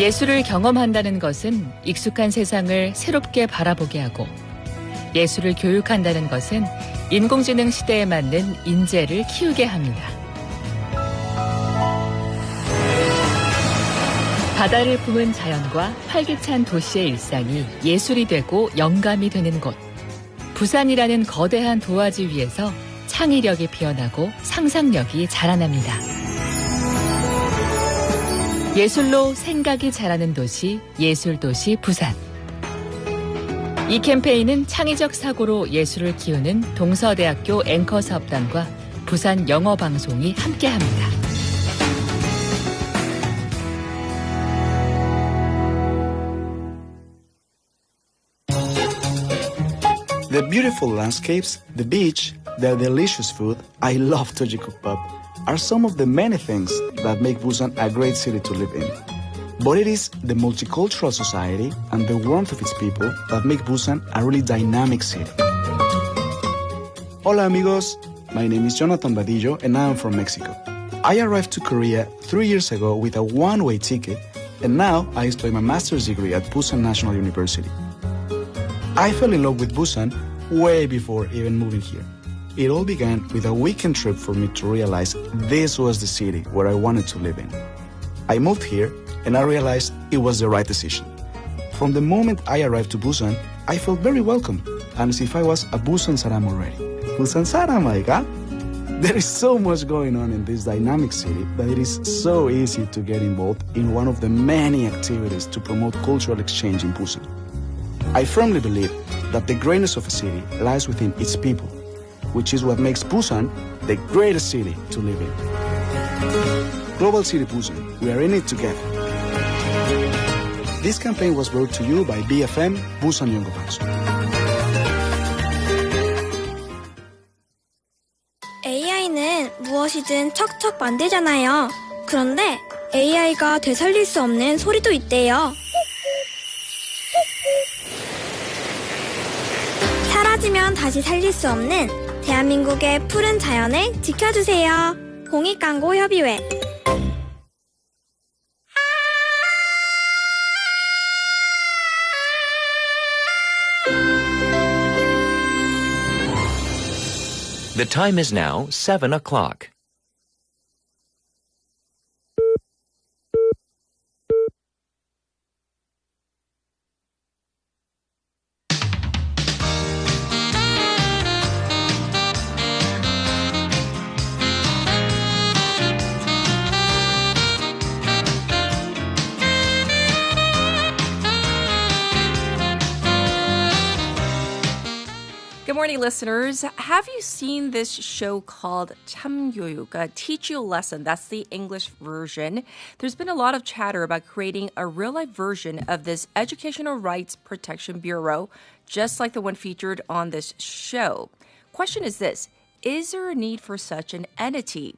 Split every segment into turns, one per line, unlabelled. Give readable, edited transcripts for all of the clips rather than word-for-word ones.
예술을 경험한다는 것은 익숙한 세상을 새롭게 바라보게 하고 예술을 교육한다는 것은 인공지능 시대에 맞는 인재를 키우게 합니다. 바다를 품은 자연과 활기찬 도시의 일상이 예술이 되고 영감이 되는 곳. 부산이라는 거대한 도화지 위에서 창의력이 피어나고 상상력이 자라납니다. 예술로 생각이 자라는 도시, 예술도시 부산. 이 캠페인은 창의적 사고로 예술을 키우는 동서대학교 앵커 사업단과 부산 영어방송이 함께합니다.
The beautiful landscapes, the beach, the delicious food, I love Tojikukbab, are some of the many things that make Busan a great city to live in. But it is the multicultural society and the warmth of its people that make Busan a really dynamic city. Hola amigos, my name is Jonathan Badillo and I am from Mexico. I arrived to Korea 3 years ago with a one-way ticket and now I study my master's degree at Busan National University. I fell in love with Busan way before even moving here. It all began with a weekend trip for me to realize this was the city where I wanted to live in. I moved here and I realized it was the right decision. From the moment I arrived to Busan, I felt very welcome and as if I was a Busan Saram already. Busan Saram, Aika? There is so much going on in this dynamic city that it is so easy to get involved in one of the many activities to promote cultural exchange in Busan. I firmly believe that the greatness of a city lies within its people, which is what makes Busan the greatest city to live in. Global City Busan, we are in it together. This campaign was brought to you by BFM Busan 영어방송.
AI는 무엇이든 척척 만들잖아요. 그런데 AI가 되살릴 수 없는 소리도 있대요. 사라지면 다시 살릴 수 없는 대한민국의 푸른 자연을 지켜주세요. 공익광고협의회.
The time is now 7 o'clock.
Good morning, listeners. Have you seen this show called 참교육, Teach You a Lesson? That's the English version. There's been a lot of chatter about creating a real-life version of this Educational Rights Protection Bureau, just like the one featured on this show. Question is this: is there a need for such an entity?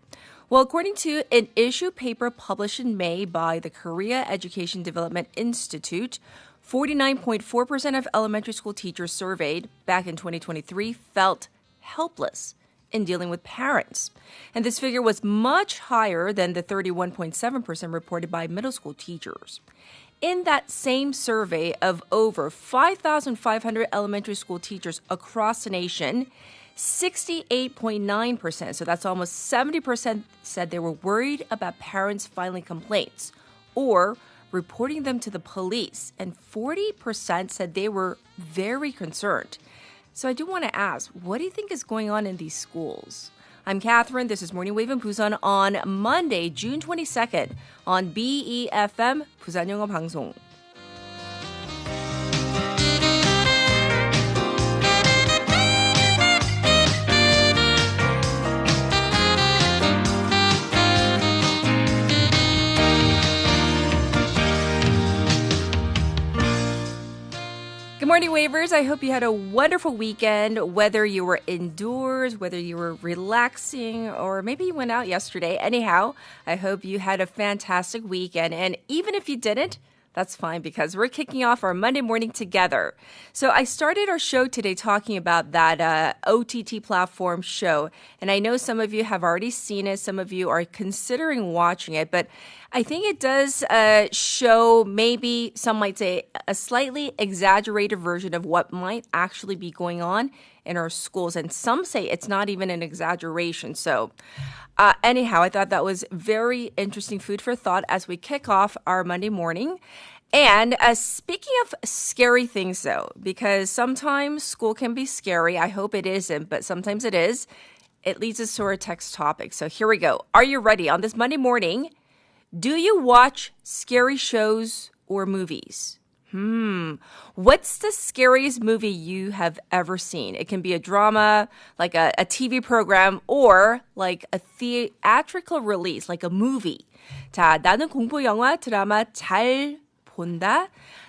Well, according to an issue paper published in May by the Korea Education Development Institute, 49.4% of elementary school teachers surveyed back in 2023 felt helpless in dealing with parents. And this figure was much higher than the 31.7% reported by middle school teachers. In that same survey of over 5,500 elementary school teachers across the nation, 68.9%, so that's almost 70%, said they were worried about parents filing complaints or reporting them to the police, and 40% said they were very concerned. So I do want to ask, what do you think is going on in these schools? I'm Catherine. This is Morning Wave in Busan on Monday, June 22nd on BEFM 부산 영어 방송. Good morning, Wavers. I hope you had a wonderful weekend, whether you were indoors, whether you were relaxing, or maybe you went out yesterday. Anyhow, I hope you had a fantastic weekend. And even if you didn't, That's fine because we're kicking off our Monday morning together. So I started our show today talking about that OTT platform show. And I know some of you have already seen it. Some of you are considering watching it. But I think it does show maybe some might say a slightly exaggerated version of what might actually be going on in our schools. And some say it's not even an exaggeration. So anyhow, I thought that was very interesting food for thought as we kick off our Monday morning. And speaking of scary things, though, because sometimes school can be scary. I hope it isn't, but sometimes it is. It leads us to our text topic. So here we go. Are you ready? On this Monday morning, do you watch scary shows or movies? What's the scariest movie you have ever seen? It can be a drama, like a TV program, or like a theatrical release, like a movie. 자, 나는 공포 영화, 드라마 잘 본다.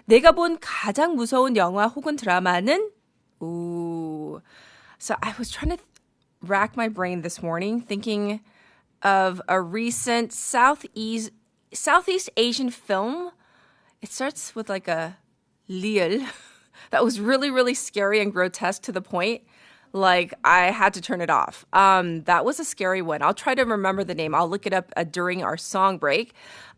내가 본 가장 무서운 영화 혹은 드라마는 Ooh. So I was trying to rack my brain this morning thinking of a recent Southeast Asian film. It starts with like a liel that was really, really scary and grotesque to the point like I had to turn it off. That was a scary one. I'll try to remember the name. I'll look it up during our song break.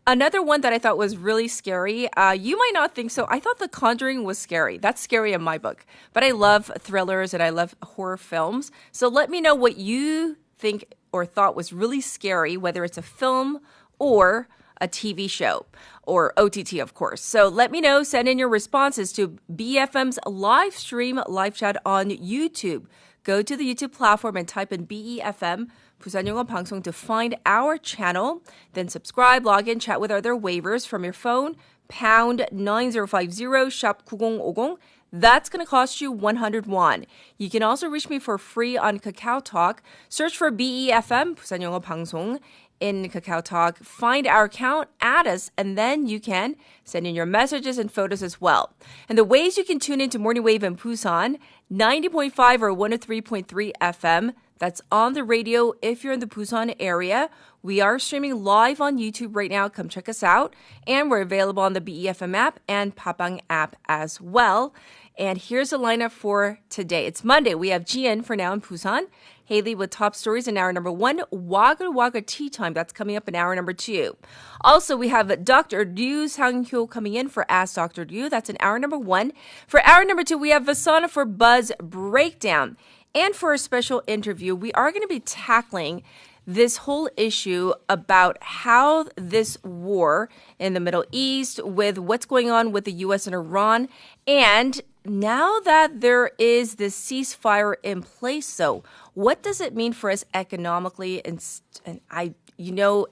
Another one that I thought was really scary, you might not think so. I thought The Conjuring was scary. That's scary in my book. But I love thrillers and I love horror films. So let me know what you think or thought was really scary, whether it's a film or a TV show or OTT, of course. So let me know. Send in your responses to BFM's live stream, live chat on YouTube. Go to the YouTube platform and type in BEFM, Busan 영어 방송, to find our channel. Then subscribe, log in, chat with other waivers from your phone. Pound 9050, shop 9050. That's going to cost you 100 won. You can also reach me for free on Kakao Talk. Search for BEFM, Busan 영어 방송, in Kakao Talk. Find our account, add us, and then you can send in your messages and photos as well. And the ways you can tune into Morning Wave in Busan, 90.5 or 103.3 FM. That's on the radio if you're in the Busan area. We are streaming live on YouTube right now. Come check us out. And we're available on the BEFM app and Papang app as well. And here's the lineup for today. It's Monday. We have Jian for now in Busan. Haley with top stories in hour number 1. Wagga Wagga Tea Time. That's coming up in hour number 2. Also, we have Dr. Ryu Sang-hyo coming in for Ask Dr. Ryu. That's in hour number 1. For hour number 2, we have Vasana for Buzz Breakdown. And for a special interview, we are going to be tackling this whole issue about how this war in the Middle East with what's going on with the U.S. and Iran. And now that there is this ceasefire in place, so what does it mean for us economically? And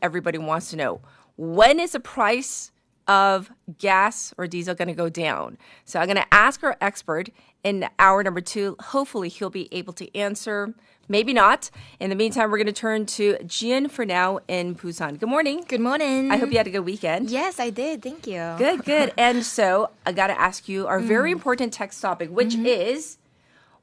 everybody wants to know, when is the price of gas or diesel going to go down? So I'm going to ask our expert in hour number 2. Hopefully he'll be able to answer. Maybe not. In the meantime, we're going to turn to Jian for now in Busan. Good morning.
Good morning.
I hope you had a good weekend.
Yes, I did. Thank you.
Good, good. And so I got to ask you our very important text topic, which is,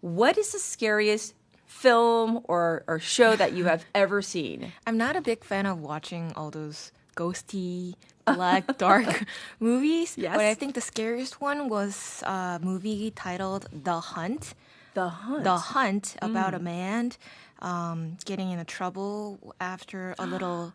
what is the scariest film or show that you have ever seen?
I'm not a big fan of watching all those ghosty, black, dark movies.
Yes.
But I think the scariest one was a movie titled The Hunt.
The Hunt.
The Hunt, about a man getting into trouble after a little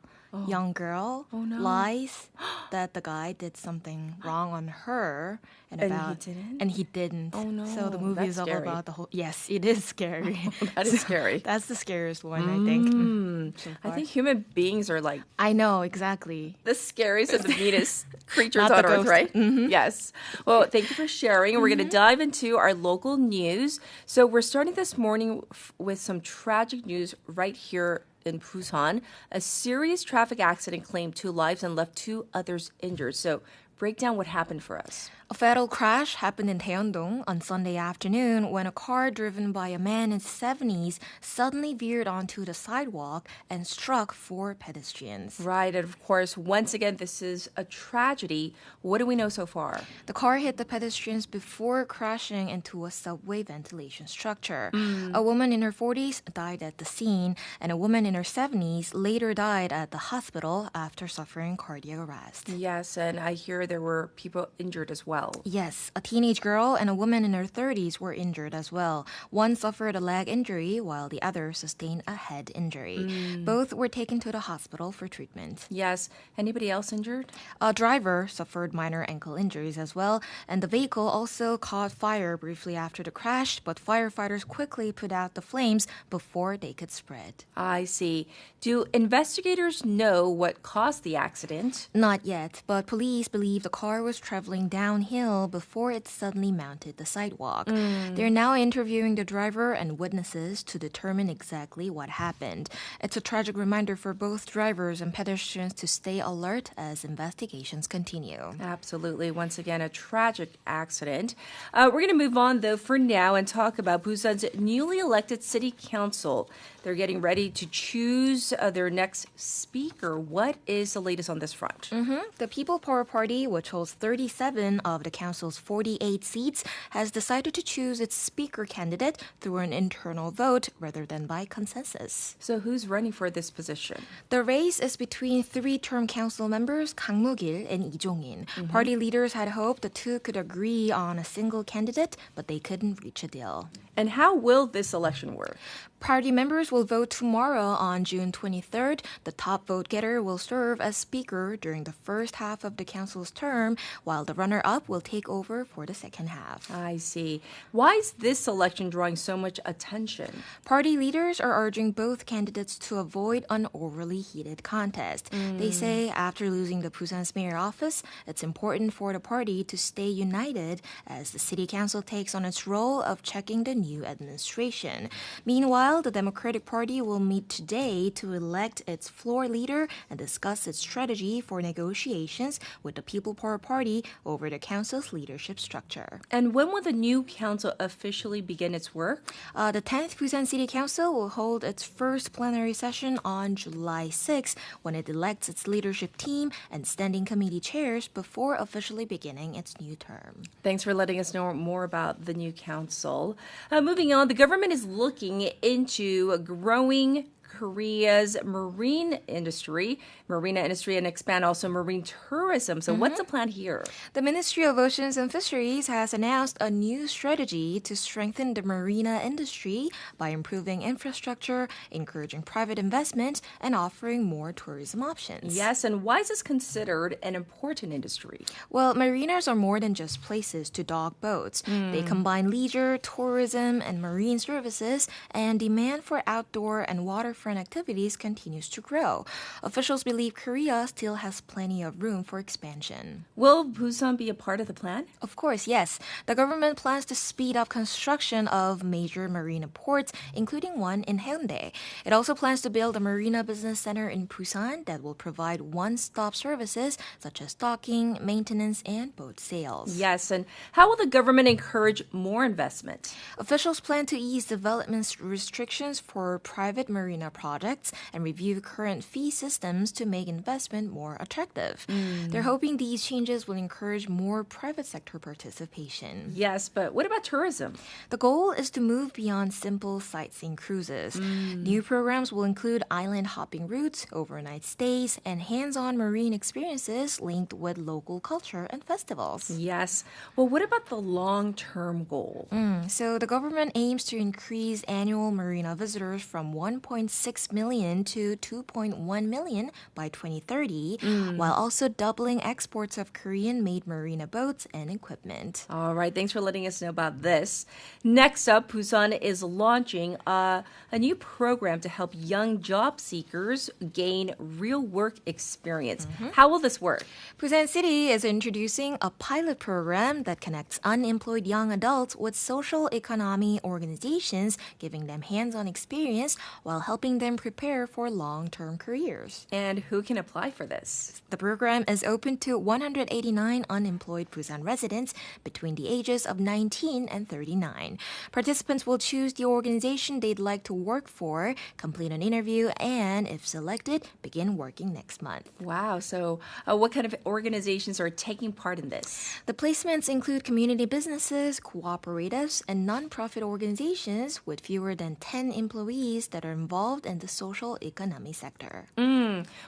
young girl lies that the guy did something wrong on her. And he didn't.
Oh, no.
So the movie
That's
is all
scary.
about the whole... Yes, it is scary.
That is scary.
That's the scariest one, I think. So
I
far.
think human beings are like
I know, exactly.
the scariest and the meanest creatures
Not
on
the
earth,
ghost.
right? Yes. Well, thank you for sharing. We're going to dive into our local news. So we're starting this morning with some tragic news right here in Busan. A serious traffic accident claimed 2 lives and left 2 others injured. So break down what happened for us.
A fatal crash happened in Daeyeon-dong on Sunday afternoon when a car driven by a man in his 70s suddenly veered onto the sidewalk and struck 4 pedestrians.
Right. And of course, once again, this is a tragedy. What do we know so far?
The car hit the pedestrians before crashing into a subway ventilation structure. A woman in her 40s died at the scene, and a woman in her 70s later died at the hospital after suffering cardiac arrest.
Yes, and I hear there were people injured as well.
Yes, a teenage girl and a woman in her 30s were injured as well. One suffered a leg injury while the other sustained a head injury. Both were taken to the hospital for treatment.
Yes. Anybody else injured?
A driver suffered minor ankle injuries as well, and the vehicle also caught fire briefly after the crash, but firefighters quickly put out the flames before they could spread.
I see. Do investigators know what caused the accident?
Not yet, but police believe the car was traveling downhill before it suddenly mounted the sidewalk. They're now interviewing the driver and witnesses to determine exactly what happened. It's a tragic reminder for both drivers and pedestrians to stay alert as investigations continue.
Absolutely. Once again, a tragic accident. We're going to move on, though, for now and talk about Busan's newly elected city council. They're getting ready to choose their next speaker. What is the latest on this front?
The People Power Party, which holds 37 of the council's 48 seats, has decided to choose its speaker candidate through an internal vote rather than by consensus.
So who's running for this position?
The race is between three-term council members Kang Moo-gil and Lee Jong-in. Party leaders had hoped the two could agree on a single candidate, but they couldn't reach a deal.
And how will this election work?
Party members will vote tomorrow on June 23rd. The top vote getter will serve as speaker during the first half of the council's term, while the runner-up will take over for the second half.
I see. Why is this election drawing so much attention?
Party leaders are urging both candidates to avoid an overly heated contest. They say after losing the Busan's mayor office, it's important for the party to stay united as the city council takes on its role of checking the new administration. Meanwhile, the Democratic Party will meet today to elect its floor leader and discuss its strategy for negotiations with the People Power Party over the council's leadership structure.
And when will the new council officially begin its work?
The 10th Busan City Council will hold its first plenary session on July 6 when it elects its leadership team and standing committee chairs before officially beginning its new term.
Thanks for letting us know more about the new council. Moving on, the government is looking into growing Korea's marina industry, and expand also marine tourism. So what's the plan here?
The Ministry of Oceans and Fisheries has announced a new strategy to strengthen the marina industry by improving infrastructure, encouraging private investment, and offering more tourism options.
Yes, and why is this considered an important industry?
Well, marinas are more than just places to dock boats. They combine leisure, tourism, and marine services, and demand for outdoor and waterfront activities continues to grow. Officials believe Korea still has plenty of room for expansion.
Will Busan be a part of the plan?
Of course, yes. The government plans to speed up construction of major marina ports, including one in Haeundae. It also plans to build a marina business center in Busan that will provide one-stop services such as docking, maintenance, and boat sales.
Yes, and how will the government encourage more investment?
Officials plan to ease development restrictions for private marina projects and review current fee systems to make investment more attractive. They're hoping these changes will encourage more private sector participation.
Yes, but what about tourism?
The goal is to move beyond simple sightseeing cruises. New programs will include island hopping routes, overnight stays, and hands-on marine experiences linked with local culture and festivals.
Yes. Well, what about the long-term goal?
So the government aims to increase annual marina visitors from 1.6 million to 2.1 million by 2030, while also doubling exports of Korean-made marina boats and equipment.
All right, thanks for letting us know about this. Next up, Busan is launching a new program to help young job seekers gain real work experience. How will this work?
Busan City is introducing a pilot program that connects unemployed young adults with social economy organizations, giving them hands-on experience while helping them prepare for long-term careers.
And who can apply for this?
The program is open to 189 unemployed Busan residents between the ages of 19 and 39. Participants will choose the organization they'd like to work for, complete an interview, and, if selected, begin working next month.
Wow, so what kind of organizations are taking part in this?
The placements include community businesses, cooperatives, and nonprofit organizations with fewer than 10 employees that are involved involved in the social economy sector.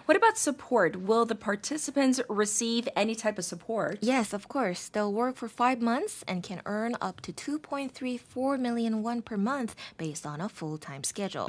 What about support? Will the participants receive any type of support?
Yes, of course. They'll work for 5 months and can earn up to 2.34 million won per month based on a full-time schedule.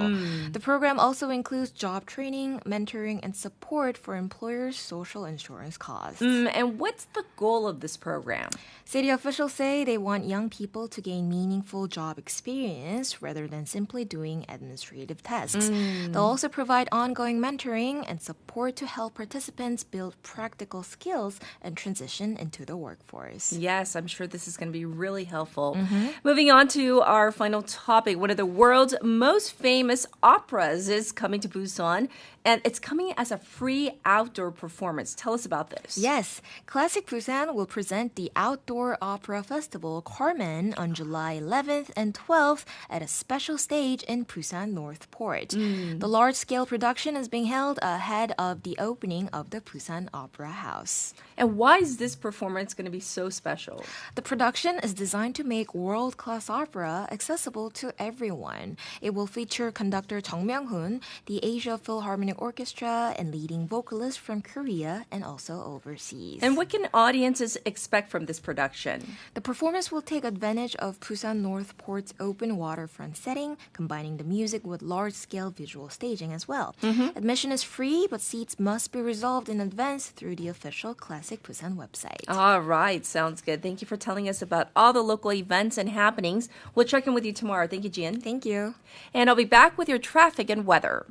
The program also includes job training, mentoring, and support for employers' social insurance costs.
And what's the goal of this program?
City officials say they want young people to gain meaningful job experience rather than simply doing administrative tasks. They'll also provide ongoing mentoring and support to help participants build practical skills and transition into the workforce.
Yes, I'm sure this is going to be really helpful. Moving on to our final topic, one of the world's most famous operas is coming to Busan, and it's coming as a free outdoor performance. Tell us about this.
Yes, Classic Busan will present the Outdoor Opera Festival Carmen on July 11th and 12th at a special stage in Busan North Port. The large-scale production is being held ahead of the opening of the Busan Opera House.
And why is this performance going to be so special?
The production is designed to make world-class opera accessible to everyone. It will feature conductor Jung Myung-hoon, the Asia Philharmonic Orchestra, and leading vocalists from Korea and also overseas.
And what can audiences expect from this production?
The performance will take advantage of Busan North Port's open waterfront setting, combining the music with large-scale visual staging as well. Admission is free, but seats must be reserved in advance through the official Classic Busan website.
All right, sounds good. Thank you for telling us about all the local events and happenings. We'll check in with you tomorrow. Thank you, Jian.
Thank you.
And I'll be back with your traffic and weather.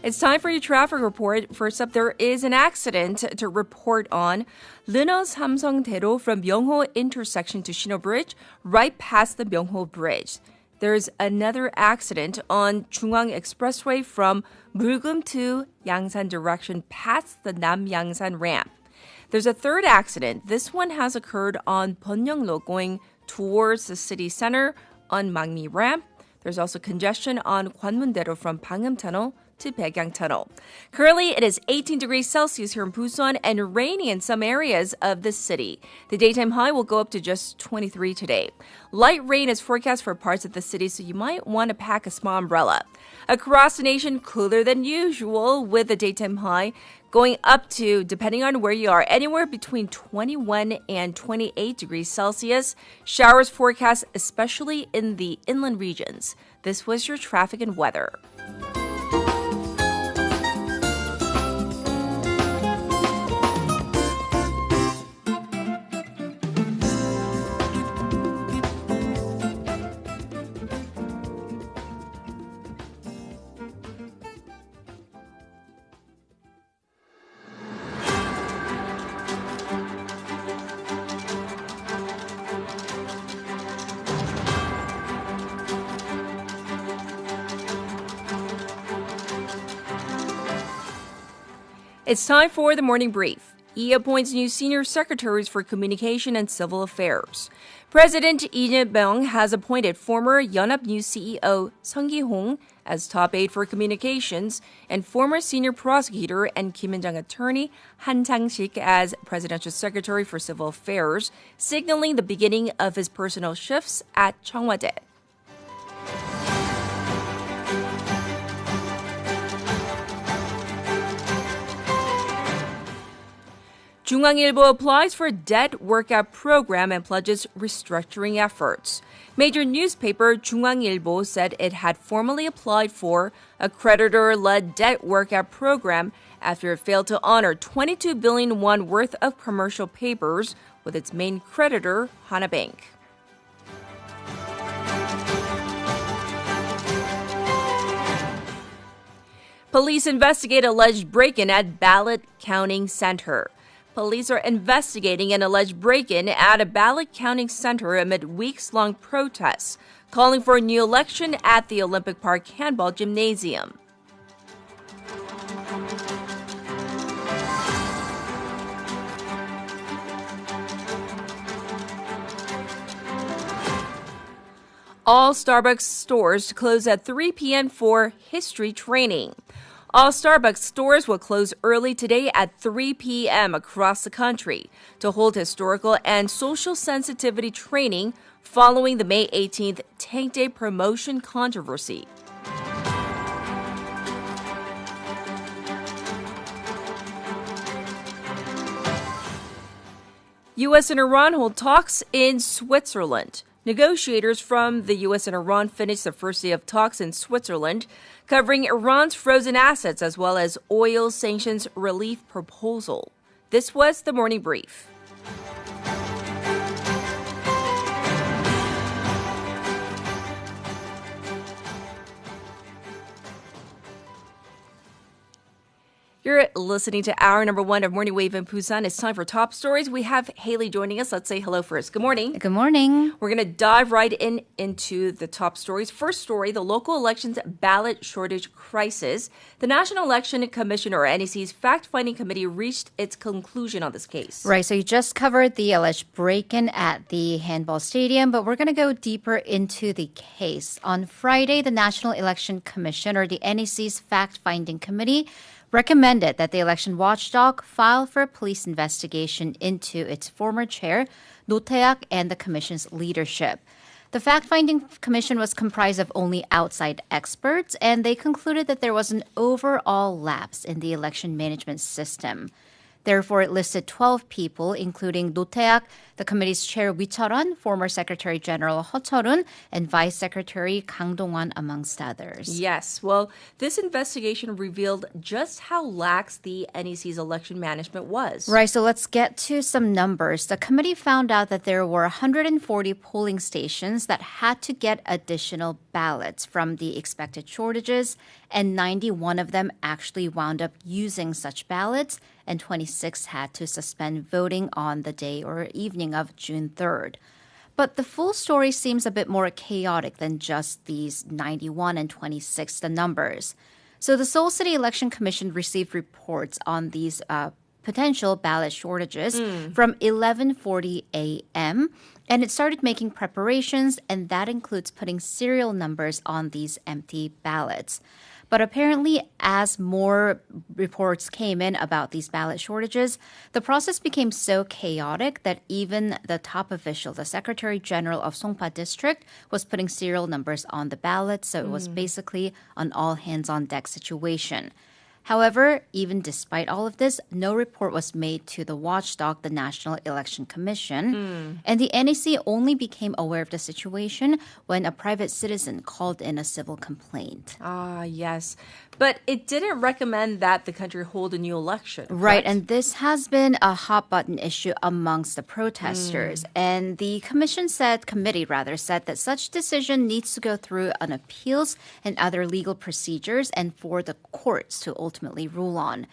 It's time for your traffic report. First up, there is an accident to report on Lino Samsung-daero from Myeongho intersection to Sino Bridge, right past the Myeongho Bridge. There's another accident on Jungwang Expressway from Mulgum to Yangsan direction past the Nam-Yangsan ramp. There's a third accident. This one has occurred on Bonnyeonglo going towards the city center on Mangmi ramp. There's also congestion on Gwanmun-daero from Pangnam Tunnel to Baekyang Tunnel. Currently, it is 18 degrees Celsius here in Busan and rainy in some areas of the city. The daytime high will go up to just 23 today. Light rain is forecast for parts of the city, so you might want to pack a small umbrella. Across the nation, cooler than usual with the daytime high going up to, depending on where you are, anywhere between 21 and 28 degrees Celsius. Showers forecast, especially in the inland regions. This was your traffic and weather. It's time for the morning brief. Lee appoints new senior secretaries for communication and civil affairs. President Lee Jae-myung has appointed former Yeonhap News CEO Sung Ki-hong as top aide for communications and former senior prosecutor and Kim In-jung attorney Han Sang-sik as presidential secretary for civil affairs, signaling the beginning of his personal shifts at Cheongwade. 중앙일보 applies for a debt workout program and pledges restructuring efforts. Major newspaper 중앙일보 said it had formally applied for a creditor-led debt workout program after it failed to honor 22 billion won worth of commercial papers with its main creditor, Hana Bank. Police investigate alleged break-in at ballot counting center. Police are investigating an alleged break-in at a ballot counting center amid weeks-long protests, calling for a new election at the Olympic Park Handball Gymnasium. all Starbucks stores to close at 3 p.m. for history training. All Starbucks stores will close early today at 3 p.m. across the country to hold historical and social sensitivity training following the May 18th Tank Day promotion controversy. U.S. and Iran hold talks in Switzerland. Negotiators from the U.S. and Iran finished the first day of talks in Switzerland, covering Iran's frozen assets as well as oil sanctions relief proposal. This was the morning brief. You're listening to hour number 1 of Morning Wave in Busan. It's time for top stories. We have Haley joining us. Let's say hello first. Good morning.
Good morning.
We're going to dive right into the top stories. First story, the local elections ballot shortage crisis. The National Election Commission, or NEC's fact-finding committee, reached its conclusion on this case.
Right, so you just covered the alleged break-in at the handball stadium, but we're going to go deeper into the case. On Friday, the National Election Commission, or the NEC's fact-finding committee, recommended that the election watchdog file for a police investigation into its former chair, No Tae-ak, and the commission's leadership. The fact-finding commission was comprised of only outside experts, and they concluded that there was an overall lapse in the election management system. Therefore, it listed 12 people, including No Tae-ak, the committee's chair Wi Chol-won, former Secretary General Ho Chol-un, and Vice Secretary Kang Dong-won, amongst others.
Yes, well, this investigation revealed just how lax the NEC's election management was.
Right, so let's get to some numbers. The committee found out that there were 140 polling stations that had to get additional ballots from the expected shortages, and 91 of them actually wound up using such ballots, and 26 had to suspend voting on the day or evening of June 3rd. But the full story seems a bit more chaotic than just these 91 and 26, the numbers. So the Seoul City Election Commission received reports on these potential ballot shortages from 11:40 a.m., and it started making preparations, and that includes putting serial numbers on these empty ballots. But apparently, as more reports came in about these ballot shortages, the process became so chaotic that even the top official, the Secretary General of Songpa District, was putting serial numbers on the ballot. So it was basically an all-hands-on-deck situation. However, even despite all of this, no report was made to the watchdog, the National Election Commission. And the NEC only became aware of the situation when a private citizen called in a civil complaint.
Ah, yes. But it didn't recommend that the country hold a new election.
Right,
correct?
and this has been a hot-button issue amongst the protesters. And the committee said that such decision needs to go through an appeals and other legal procedures and for the courts to ultimately rule on.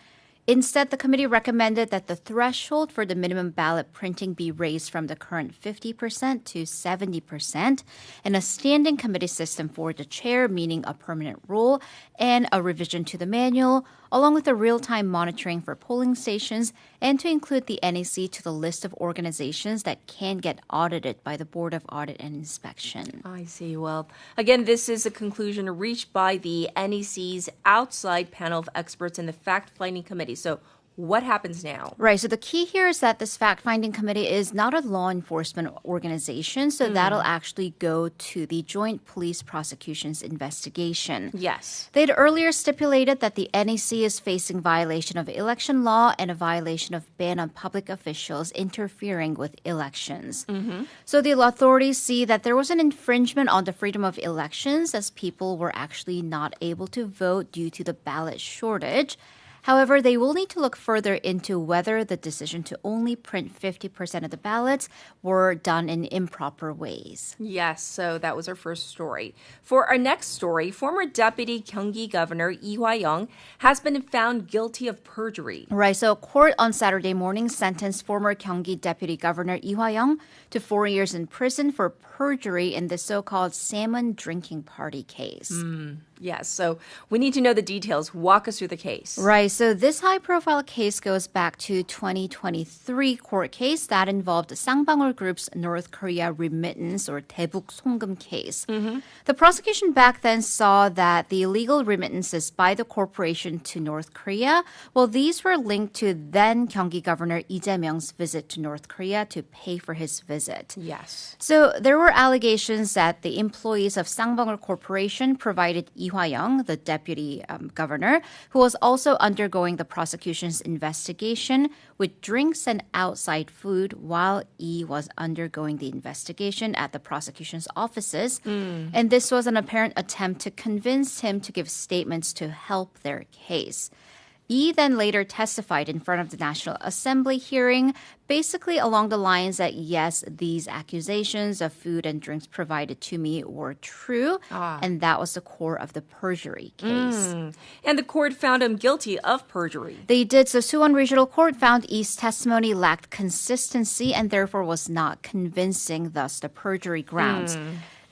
Instead, the committee recommended that the threshold for the minimum ballot printing be raised from the current 50% to 70%, and a standing committee system for the chair, meaning a permanent rule, and a revision to the manual, along with a real-time monitoring for polling stations, and to include the NEC to the list of organizations that can get audited by the Board of Audit and Inspection.
I see. Well, again, this is a conclusion reached by the NEC's outside panel of experts in the fact-finding committee. So what happens now?
Right. So the key here is that this fact-finding committee is not a law enforcement organization, so that'll actually go to the Joint Police Prosecution's investigation.
Yes.
They'd earlier stipulated that the NEC is facing violation of election law and a violation of ban on public officials interfering with elections. So the authorities see that there was an infringement on the freedom of elections as people were actually not able to vote due to the ballot shortage. However, they will need to look further into whether the decision to only print 50% of the ballots were done in improper ways.
Yes, so that was our first story. For our next story, former Deputy Gyeonggi Governor Lee Hwa-young has been found guilty of perjury.
Right, so court on Saturday morning sentenced former Gyeonggi Deputy Governor Lee Hwa-young to 4 years in prison for perjury in the so-called salmon drinking party case.
Yes, so we need to know the details. Walk us through the case.
Right. So this high-profile case goes back to 2023 court case that involved 쌍방울 Group's North Korea remittance or 대북 송금 case. The prosecution back then saw that the illegal remittances by the corporation to North Korea, well, these were linked to then Gyeonggi Governor Lee Jae-myung's visit to North Korea to pay for his visit.
Yes.
So there were allegations that the employees of 쌍방울 Corporation provided Lee Hwa-young, the deputy governor, who was also undergoing the prosecution's investigation, with drinks and outside food while Lee was undergoing the investigation at the prosecution's offices. And this was an apparent attempt to convince him to give statements to help their case. Lee then later testified in front of the National Assembly hearing, basically along the lines that, yes, these accusations of food and drinks provided to me were true, and that was the core of the perjury case.
And the court found him guilty of perjury.
They did. So Suwon Regional Court found Lee's testimony lacked consistency and therefore was not convincing, thus the perjury grounds.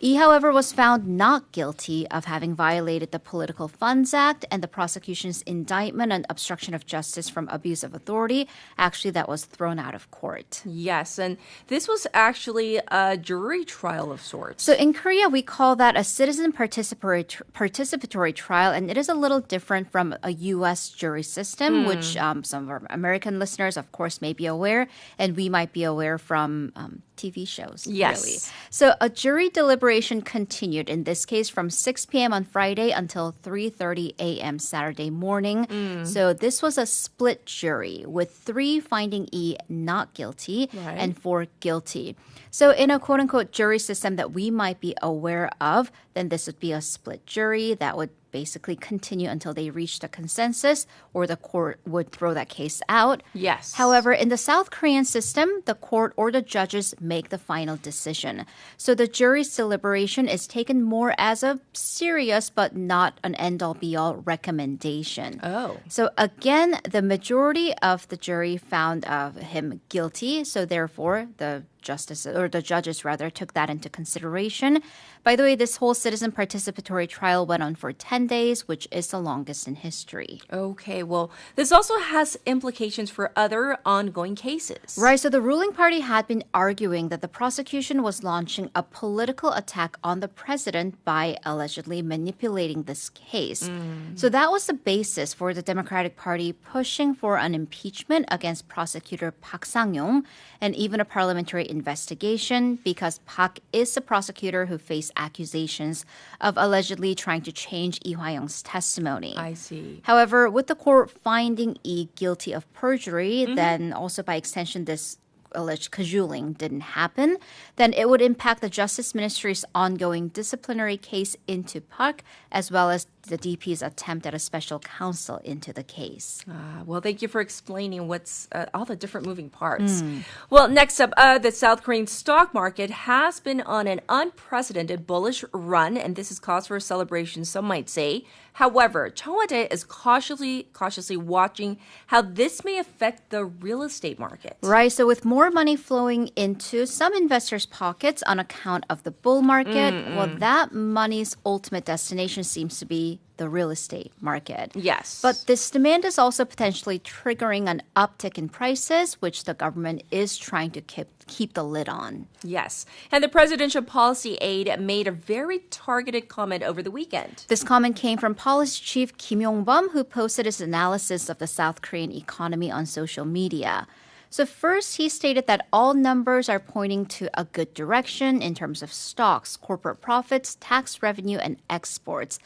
Lee, however, was found not guilty of having violated the Political Funds Act and the prosecution's indictment on obstruction of justice from abuse of authority. Actually, that was thrown out of court.
Yes, and this was actually a jury trial of sorts.
So in Korea, we call that a citizen participatory trial, and it is a little different from a U.S. jury system, which some of our American listeners, of course, may be aware, and we might be aware from TV shows.
Yes.
Really. So a jury deliberation continued in this case from 6 p.m. on Friday until 3:30 a.m. Saturday morning. So this was a split jury with 3 finding E not guilty and 4 guilty. So in a quote-unquote jury system that we might be aware of, then this would be a split jury that would basically continue until they reached a consensus or the court would throw that case out.
Yes.
However, in the South Korean system, the court or the judges make the final decision. So the jury's deliberation is taken more as a serious but not an end-all be-all recommendation.
Oh.
So again, the majority of the jury found him guilty. So therefore, the judges took that into consideration. By the way, this whole citizen participatory trial went on for 10 days, which is the longest in history.
Okay, well, this also has implications for other ongoing cases.
Right, so the ruling party had been arguing that the prosecution was launching a political attack on the president by allegedly manipulating this case. So that was the basis for the Democratic Party pushing for an impeachment against prosecutor Park Sang-yong and even a parliamentary investigation because Park is the prosecutor who faced accusations of allegedly trying to change Lee Hwa-young's testimony.
I see.
However, with the court finding Lee guilty of perjury, then also by extension this alleged cajoling didn't happen, then it would impact the Justice Ministry's ongoing disciplinary case into Park, as well as the DP's attempt at a special counsel into the case.
Well, thank you for explaining what's all the different moving parts. Well, next up, the South Korean stock market has been on an unprecedented bullish run, and this is cause for a celebration, some might say. However, 청와대 is cautiously watching how this may affect the real estate market.
Right, so with more money flowing into some investors' pockets on account of the bull market, well, that money's ultimate destination seems to be the real estate market.
Yes.
But this demand is also potentially triggering an uptick in prices, which the government is trying to keep the lid on.
Yes. And the presidential policy aide made a very targeted comment over the weekend.
This comment came from policy chief Kim Yong-bum, who posted his analysis of the South Korean economy on social media. So first, he stated that all numbers are pointing to a good direction in terms of stocks, corporate profits, tax revenue, and exports.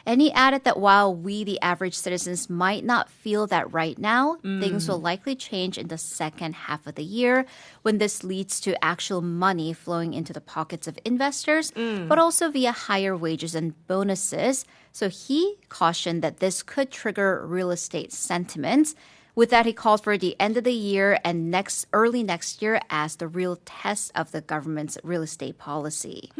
And he added that while we, the average citizens, might not feel that right now, things will likely change in the second half of the year when this leads to actual money flowing into the pockets of investors, but also via higher wages and bonuses. So he cautioned that this could trigger real estate sentiments. With that, he called for the end of the year and early next year as the real test of the government's real estate policy.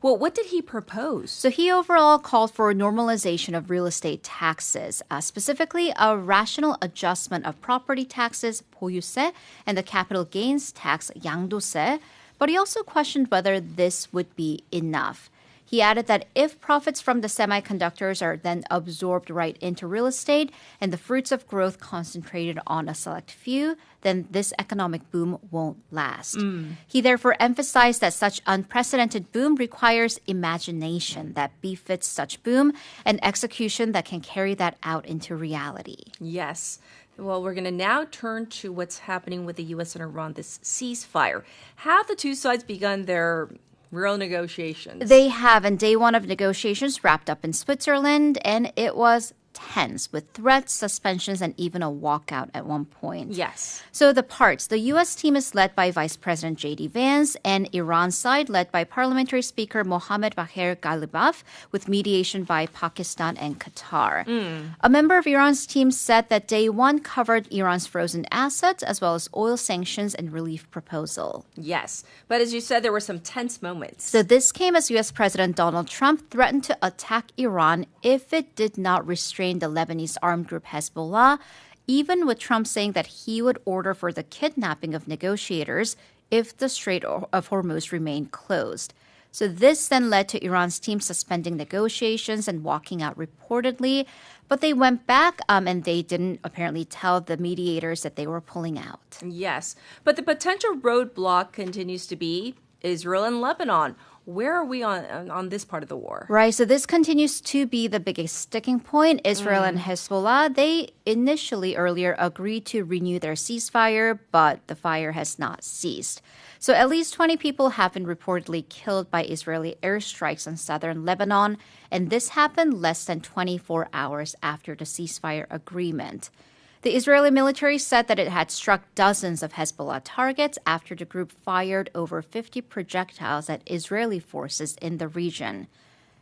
Well, what did he propose?
So he overall called for normalization of real estate taxes, specifically a rational adjustment of property taxes, 보유세, and the capital gains tax, 양도세. But he also questioned whether this would be enough. He added that if profits from the semiconductors are then absorbed right into real estate and the fruits of growth concentrated on a select few, then this economic boom won't last. He therefore emphasized that such unprecedented boom requires imagination that befits such boom and execution that can carry that out into reality.
Yes. Well, we're going to now turn to what's happening with the U.S. and Iran, this ceasefire. Have the two sides begun their real negotiations?
They have, and day one of negotiations wrapped up in Switzerland, and it was tense with threats, suspensions, and even a walkout at one point.
Yes.
So the parts. The U.S. team is led by Vice President J.D. Vance and Iran's side led by Parliamentary Speaker Mohammad Bagher Ghalibaf with mediation by Pakistan and Qatar. A member of Iran's team said that day one covered Iran's frozen assets as well as oil sanctions and relief proposal.
Yes. But as you said, there were some tense moments.
So this came as U.S. President Donald Trump threatened to attack Iran if it did not restrain the Lebanese armed group Hezbollah, even with Trump saying that he would order for the kidnapping of negotiators if the Strait of Hormuz remained closed. So this then led to Iran's team suspending negotiations and walking out reportedly, but they went back and they didn't apparently tell the mediators that they were pulling out.
Yes, but the potential roadblock continues to be Israel and Lebanon. Where are we on this part of the war?
Right, so this continues to be the biggest sticking point. Israel and Hezbollah, they initially earlier agreed to renew their ceasefire, but the fire has not ceased. So at least 20 people have been reportedly killed by Israeli airstrikes on southern Lebanon, and this happened less than 24 hours after the ceasefire agreement. The Israeli military said that it had struck dozens of Hezbollah targets after the group fired over 50 projectiles at Israeli forces in the region.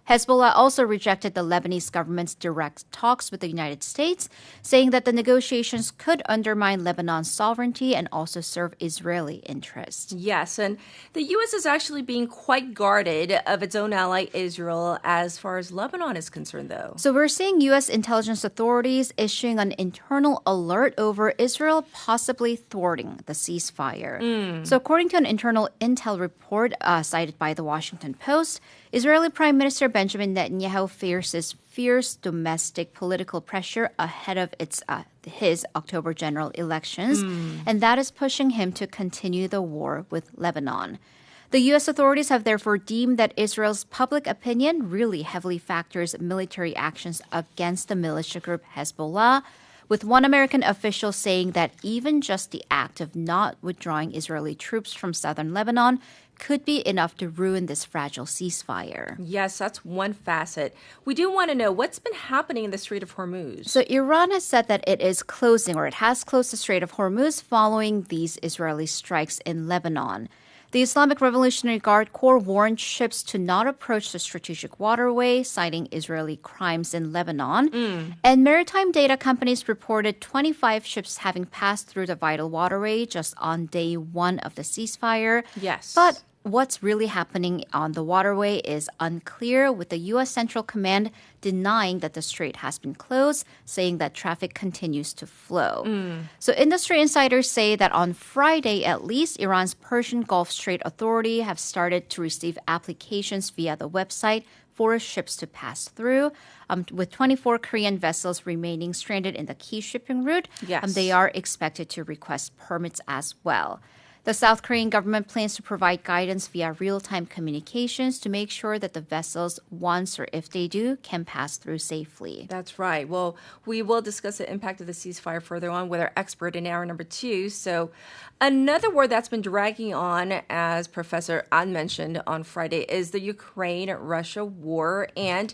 Hezbollah also rejected the Lebanese government's direct talks with the United States, saying that the negotiations could undermine Lebanon's sovereignty and also serve Israeli interests.
Yes, and the U.S. is actually being quite guarded of its own ally Israel as far as Lebanon is concerned, though.
So we're seeing U.S. intelligence authorities issuing an internal alert over Israel possibly thwarting the ceasefire. So according to an internal intel report cited by the Washington Post, Israeli Prime Minister Benjamin Netanyahu faces fierce domestic political pressure ahead of his October general elections, and that is pushing him to continue the war with Lebanon. The U.S. authorities have therefore deemed that Israel's public opinion really heavily factors military actions against the militia group Hezbollah, with one American official saying that even just the act of not withdrawing Israeli troops from southern Lebanon could be enough to ruin this fragile ceasefire.
Yes, that's one facet. We do want to know what's been happening in the Strait of Hormuz.
So Iran has said that it is closing, or it has closed the Strait of Hormuz following these Israeli strikes in Lebanon. The Islamic Revolutionary Guard Corps warned ships to not approach the strategic waterway, citing Israeli crimes in Lebanon. And maritime data companies reported 25 ships having passed through the vital waterway just on day one of the ceasefire.
Yes.
But what's really happening on the waterway is unclear, with the U.S. Central Command denying that the strait has been closed, saying that traffic continues to flow. So industry insiders say that on Friday, at least, Iran's Persian Gulf Strait Authority have started to receive applications via the website for ships to pass through, with 24 Korean vessels remaining stranded in the key shipping route.
Yes.
They are expected to request permits as well. The South Korean government plans to provide guidance via real-time communications to make sure that the vessels, once or if they do, can pass through safely.
That's right. Well, we will discuss the impact of the ceasefire further on with our expert in hour number 2. So another war that's been dragging on, as Professor An mentioned on Friday, is the Ukraine-Russia war. And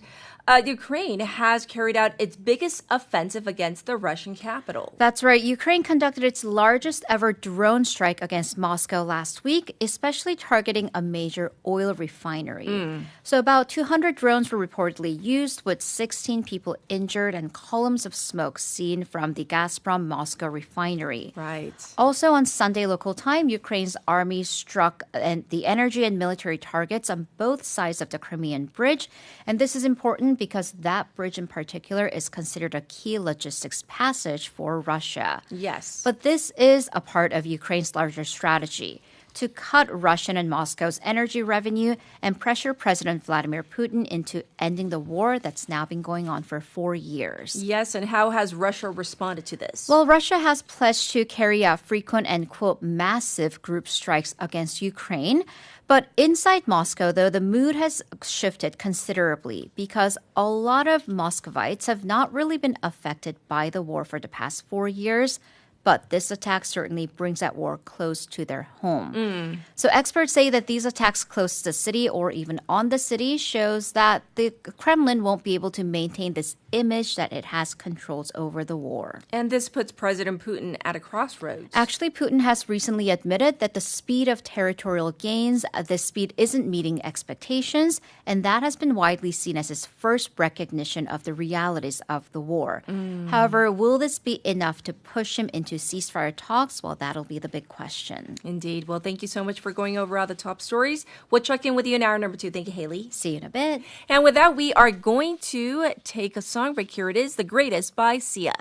Ukraine has carried out its biggest offensive against the Russian capital.
That's right. Ukraine conducted its largest ever drone strike against Moscow last week, especially targeting a major oil refinery. So about 200 drones were reportedly used, with 16 people injured and columns of smoke seen from the Gazprom Moscow refinery.
Right.
Also on Sunday local time, Ukraine's army struck the energy and military targets on both sides of the Crimean Bridge. And this is important because that bridge in particular is considered a key logistics passage for Russia.
Yes.
But this is a part of Ukraine's larger strategy. to cut Russian and Moscow's energy revenue and pressure President Vladimir Putin into ending the war that's now been going on for 4 years.
Yes, and how has Russia responded to this?
Well, Russia has pledged to carry out frequent and, quote, massive group strikes against Ukraine. But inside Moscow, though, the mood has shifted considerably because a lot of Muscovites have not really been affected by the war for the past 4 years. But this attack certainly brings that war close to their home. So experts say that these attacks close to the city or even on the city shows that the Kremlin won't be able to maintain this image that it has controls over the war.
And this puts President Putin at a crossroads.
Actually, Putin has recently admitted that the speed of territorial gains, this speed isn't meeting expectations, and that has been widely seen as his first recognition of the realities of the war. However, will this be enough to push him into ceasefire talks? Well, that'll be the big question.
Indeed. Well, thank you so much for going over all the top stories. We'll check in with you in hour number 2. Thank you, Haley.
See you in a bit.
And with that, we are going to take a song break. Here it is, The Greatest by Sia.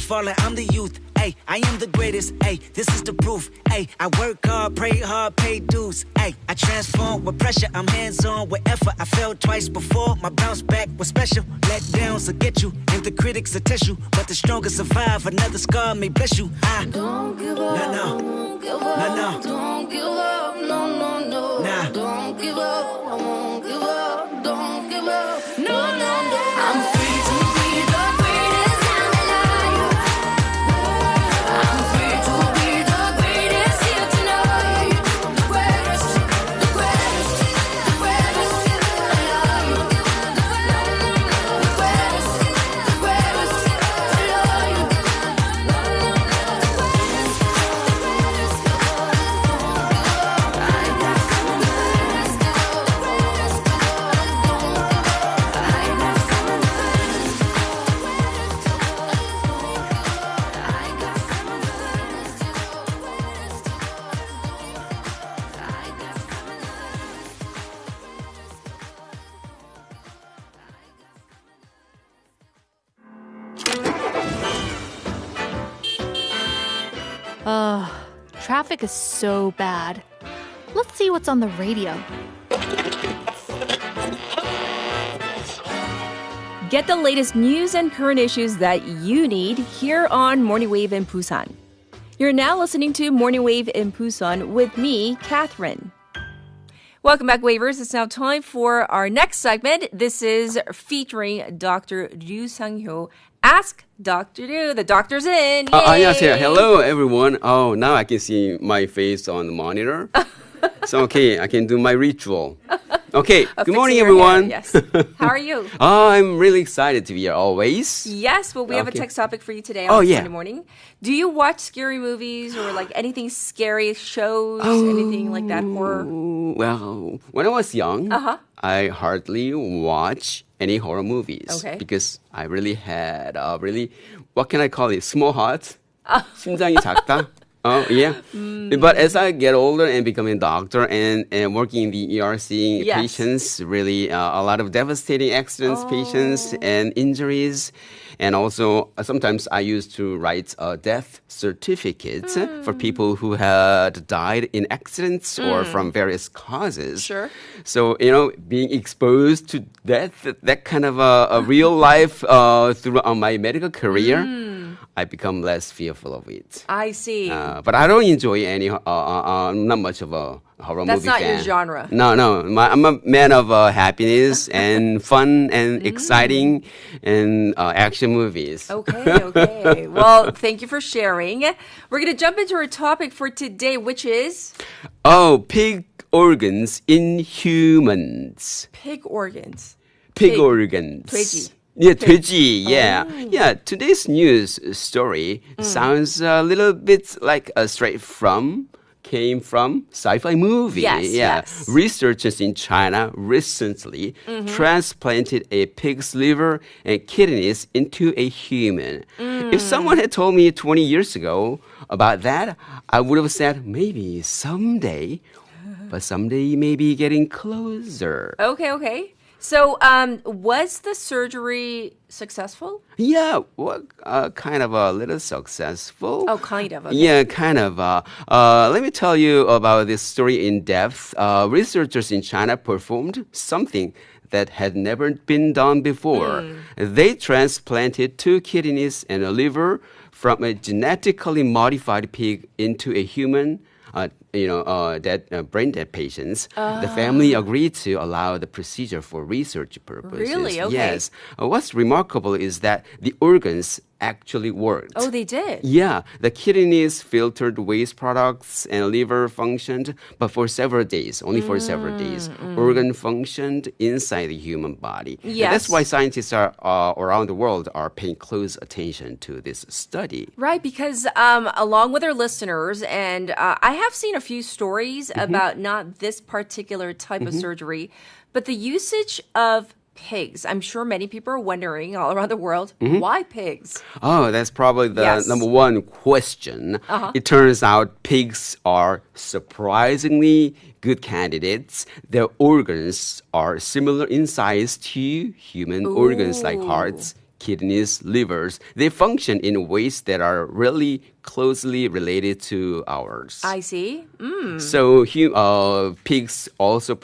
Falling, I'm the youth, ayy, I am the greatest, ayy, this is the proof, ayy, I work hard, pray hard, pay dues, ayy, I transform with pressure, I'm hands-on with effort, I failed twice before, my bounce back was special, let downs will get you, and the critics will test you, but the strongest survive, another scar may bless you, I don't give up, don't give up, don't give up, no, nah, don't give up, I won't give up, don't give up, no, I'm free to be the greatest.
Traffic is so bad. Let's see what's on the radio.
Get the latest news and current issues that you need here on Morning Wave in Busan. You're now listening to Morning Wave in Busan with me, Catherine. Welcome back, Wavers. It's now time for our next segment. This is featuring Dr. Ryu Sang-hyo, Ask Dr. Do. The doctor's in. Yay!
안녕하세요. Hello, everyone. Oh, now I can see my face on the monitor. So, okay, I can do my ritual. Okay, good morning, everyone.
Yes. How are you?
I'm really excited to be here always.
Yes, well, we have a
Okay.
text topic for you today on
yeah.
Sunday morning. Do you watch scary movies or like anything scary, shows, anything like that, horror?
Well, when I was young, I hardly watch any horror movies.
Okay.
Because I really had what can I call it? Small heart? 심장이 작다? Oh, yeah. But as I get older and becoming a doctor and working in the ER, seeing
Yes.
patients, really a lot of devastating accidents, patients, and injuries. And also, sometimes I used to write death certificates for people who had died in accidents or from various causes.
Sure.
So, being exposed to death, that kind of a real life throughout my medical career, I become less fearful of it.
I see.
But I don't enjoy any, not much of a horror
That's
movie
not
fan.
your genre.
No. I'm a man of happiness and fun and exciting and action movies.
Okay. Well, thank you for sharing. We're going to jump into our topic for today, which is
Oh, pig organs in humans.
pig organs.
Pig organs.
돼지.
Yeah, 돼지. Yeah. Yeah, today's news story sounds a little bit like came from sci-fi movie.
Yes.
Researchers in China recently transplanted a pig's liver and kidneys into a human. If someone had told me 20 years ago about that, I would have said maybe someday, but someday may be getting closer.
Okay. So, was the surgery successful?
Yeah, well, kind of a little successful.
Oh, kind of. Okay.
Yeah, kind of. Let me tell you about this story in depth. Researchers in China performed something that had never been done before. They transplanted 2 kidneys and a liver from a genetically modified pig into a human. Brain dead patients. The family agreed to allow the procedure for research purposes.
Really? Okay.
Yes. What's remarkable is that the organs actually worked.
Oh, they did?
Yeah, the kidneys filtered waste products and liver functioned, but for several days, only for several days, organ functioned inside the human body. And
Yes.
that's why scientists are around the world are paying close attention to this study.
Right, because along with our listeners, and I have seen a few stories about not this particular type of surgery, but the usage of pigs. I'm sure many people are wondering all around the world, why pigs?
Oh, that's probably the
Yes.
number one question. It turns out pigs are surprisingly good candidates. Their organs are similar in size to human organs like hearts, kidneys, livers. They function in ways that are really closely related to ours.
I see.
So pigs also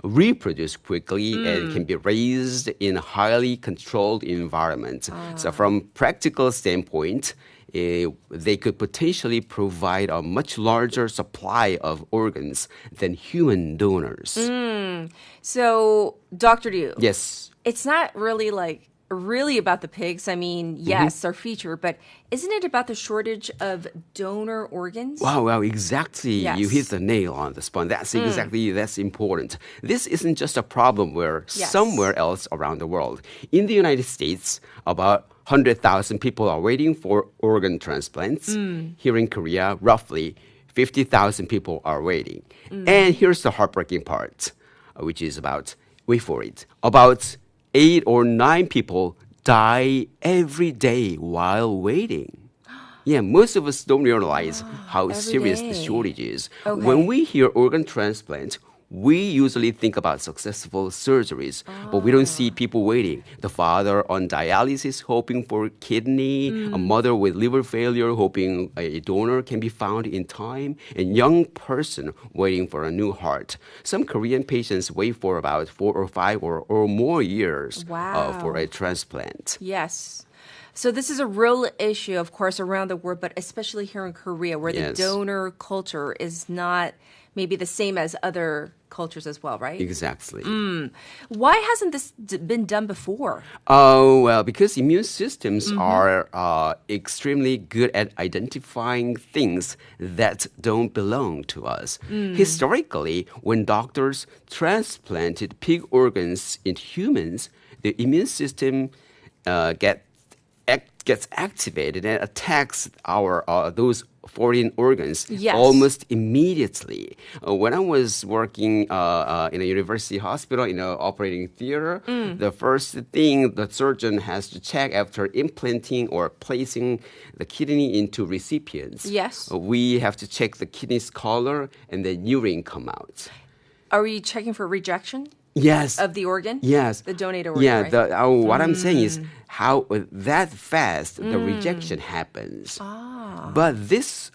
reproduce quickly and can be raised in a highly controlled environment. So from practical standpoint, they could potentially provide a much larger supply of organs than human donors.
So, Dr. Liu,
Yes.
it's not really about the pigs. I mean, yes, they're featured, but isn't it about the shortage of donor organs?
Wow, exactly.
Yes.
You hit the nail on the spot. That's important. This isn't just a problem where somewhere else around the world. In the United States, about 100,000 people are waiting for organ transplants. Here in Korea, roughly 50,000 people are waiting. And here's the heartbreaking part, which is about 8 or 9 people die every day while waiting. Yeah, most of us don't realize how serious the shortage is.
Okay.
When we hear organ transplant, we usually think about successful surgeries, but we don't see people waiting. The father on dialysis hoping for kidney, a mother with liver failure hoping a donor can be found in time, and young person waiting for a new heart. Some Korean patients wait for about 4 or 5 or more years for a transplant.
Yes. So this is a real issue, of course, around the world, but especially here in Korea, where the donor culture is not maybe the same as other cultures as well, right?
Exactly.
Why hasn't this been done before?
Oh, well, because immune systems are extremely good at identifying things that don't belong to us. Historically, when doctors transplanted pig organs into humans, the immune system gets activated and attacks our those foreign organs almost immediately. When I was working in a university hospital in an operating theater, the first thing the surgeon has to check after implanting or placing the kidney into recipients, we have to check the kidney's color and then urine come out.
Are we checking for rejection?
Yes.
Of the organ?
Yes.
The donated organ,
yeah,
right?
What I'm saying is how that fast the rejection happens. But this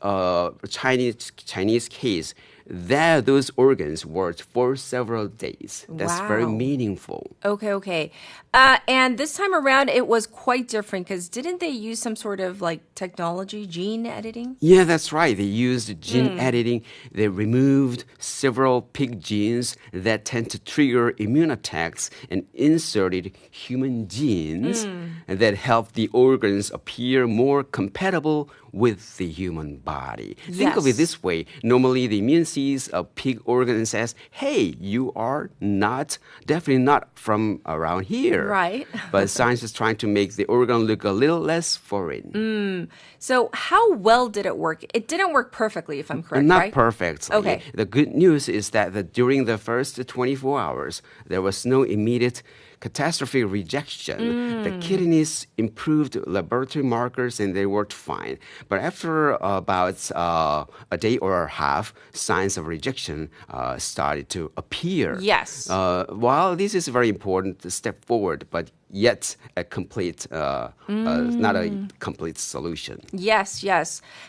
Chinese case, those organs worked for several days. That's very meaningful.
Okay. And this time around, it was quite different because didn't they use some sort of like technology, gene editing?
Yeah, that's right. They used gene editing. They removed several pig genes that tend to trigger immune attacks and inserted human genes that help the organs appear more compatible with the human body. Think of it this way. Normally, the immune sees a pig organ and says, hey, you are definitely not from around here.
Right.
But science is trying to make the organ look a little less foreign.
So how well did it work? It didn't work perfectly, if I'm correct,
Not
right?
perfectly.
Okay.
The good news is that during the first 24 hours, there was no immediate catastrophic rejection. The kidneys improved laboratory markers and they worked fine. But after about a day or a half, signs of rejection started to appear.
Yes.
While this is a very important step forward, but yet a complete, not a complete solution.
Yes.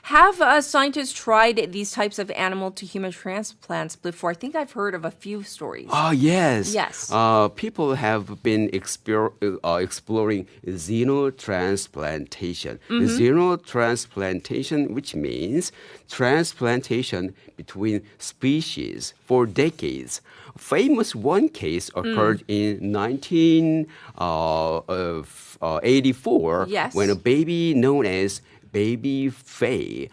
Have scientists tried these types of animal-to-human transplants before? I think I've heard of a few stories.
Oh, yes.
Yes.
People have been exploring xenotransplantation. Xenotransplantation, which means transplantation between species for decades. Famous one case occurred in 1984 when a baby known as Baby Faye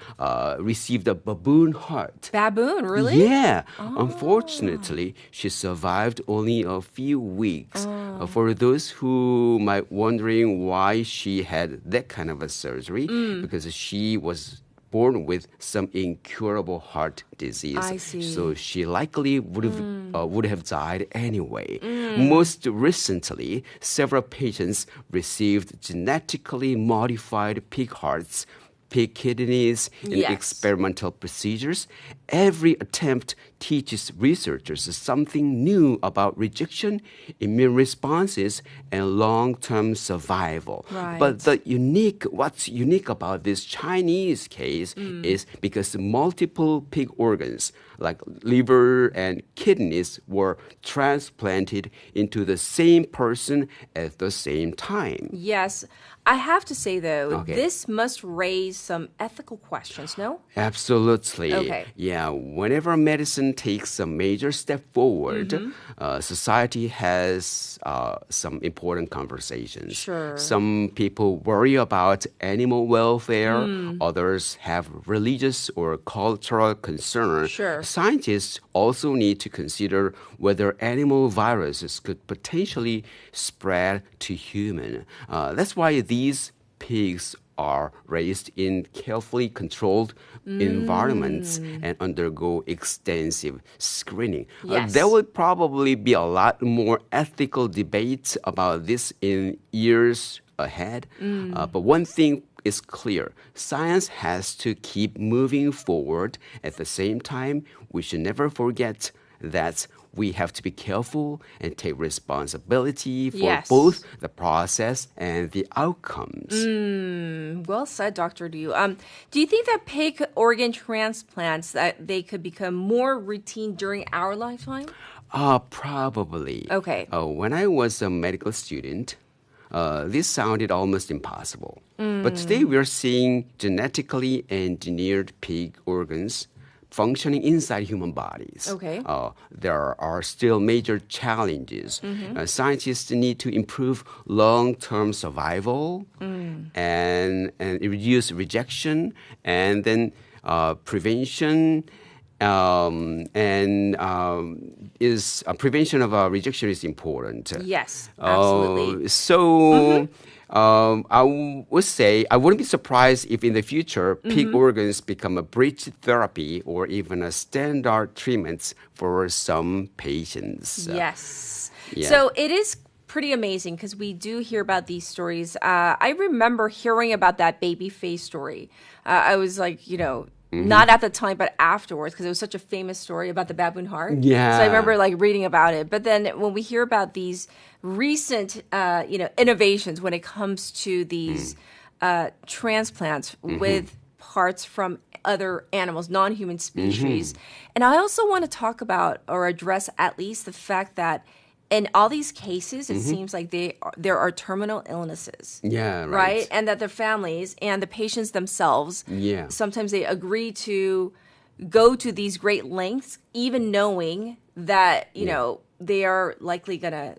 received a baboon heart.
Baboon, really?
Yeah. Unfortunately, she survived only a few weeks. For those who might wondering why she had that kind of a surgery, because she was born with some incurable heart disease.
I see.
So she likely would have died anyway. Most recently, several patients received genetically modified pig hearts, pig kidneys in experimental procedures. Every attempt teaches researchers something new about rejection, immune responses, and long-term survival.
Right.
But what's unique about this Chinese case is because multiple pig organs, like liver and kidneys, were transplanted into the same person at the same time.
Yes. I have to say, though, this must raise some ethical questions, no?
Absolutely.
Okay.
Yeah, whenever medicine takes a major step forward, society has some important conversations.
Sure.
Some people worry about animal welfare. Others have religious or cultural concerns.
Sure.
Scientists also need to consider whether animal viruses could potentially spread to human. That's why these pigs are raised in carefully controlled environments and undergo extensive screening.
Yes.
There will probably be a lot more ethical debates about this in years ahead. But one thing is clear. Science has to keep moving forward. At the same time, we should never forget that we have to be careful and take responsibility for both the process and the outcomes.
Well said, Dr. Liu. Do you think that pig organ transplants, that they could become more routine during our lifetime?
Probably.
Okay.
When I was a medical student, this sounded almost impossible. But today we are seeing genetically engineered pig organs functioning inside human bodies.
Okay.
There are still major challenges. Scientists need to improve long-term survival and reduce rejection, and then prevention. Prevention of rejection is important.
Yes, absolutely.
I would say I wouldn't be surprised if in the future pig organs become a bridge therapy or even a standard treatments for some patients.
Yes.
Yeah.
So it is pretty amazing because we do hear about these stories. I remember hearing about that baby face story. I was like, not at the time, but afterwards, because it was such a famous story about the baboon heart.
Yeah.
So I remember reading about it. But then when we hear about these recent, innovations when it comes to these transplants with parts from other animals, non-human species, and I also want to talk about or address at least the fact that in all these cases, it seems like there are terminal illnesses.
Yeah, right.
And that their families and the patients themselves, sometimes they agree to go to these great lengths, even knowing that, they are likely going to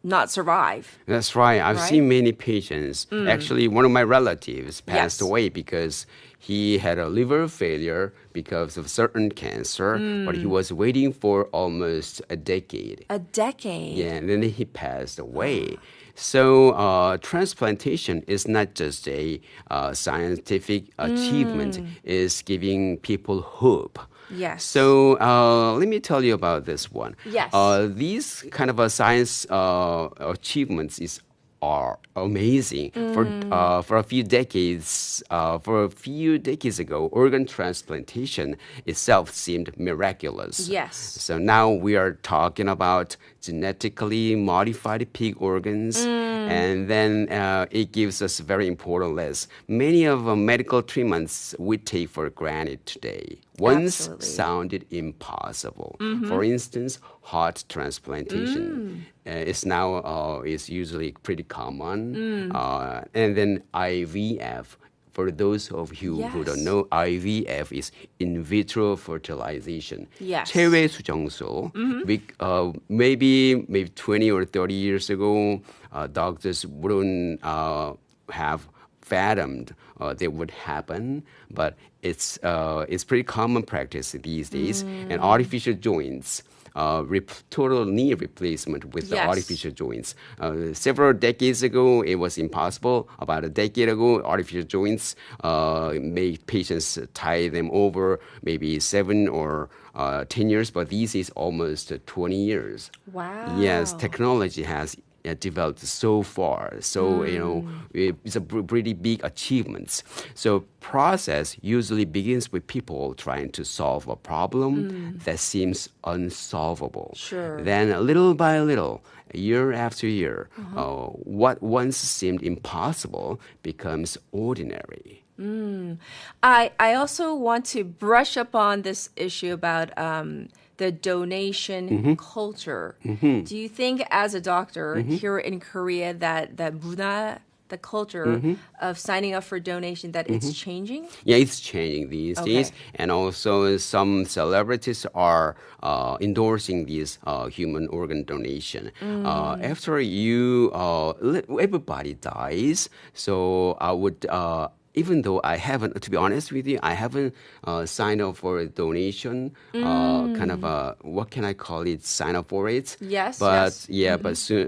not survive.
That's right. I've seen many patients. Actually, one of my relatives passed away because he had a liver failure because of certain cancer, but he was waiting for almost a decade.
A decade?
Yeah, and then he passed away. So transplantation is not just a scientific achievement, it's giving people hope.
Yes.
So let me tell you about this one.
Yes.
These kind of science achievements are amazing. For a few decades ago, organ transplantation itself seemed miraculous.
Yes.
So now we are talking about genetically modified pig organs, and then it gives us very important lesson. Many of the medical treatments we take for granted today once sounded impossible. For instance, heart transplantation is now is usually pretty common, and then IVF. For those of you who don't know, IVF is in vitro fertilization.
Yes.
체외 수정소. Maybe 20 or 30 years ago, doctors wouldn't have fathomed that would happen, but it's pretty common practice these days. And artificial joints, total knee replacement with the artificial joints. Several decades ago, it was impossible. About a decade ago, artificial joints made patients tie them over maybe 7 or 10 years, but these is almost 20 years.
Wow.
Yes, technology has developed so far. So, it's a pretty big achievement. So process usually begins with people trying to solve a problem that seems unsolvable.
Sure.
Then little by little, year after year, what once seemed impossible becomes ordinary.
I also want to brush up on this issue about the donation culture. Do you think, as a doctor here in Korea, that 문화, the culture of signing up for donation, that it's changing?
Yeah, it's changing these days. And also some celebrities are endorsing this human organ donation. After everybody dies, so I would... even though I haven't, to be honest with you, I haven't signed up for a donation, kind of what can I call it, sign up for it.
Yes,
but but soon,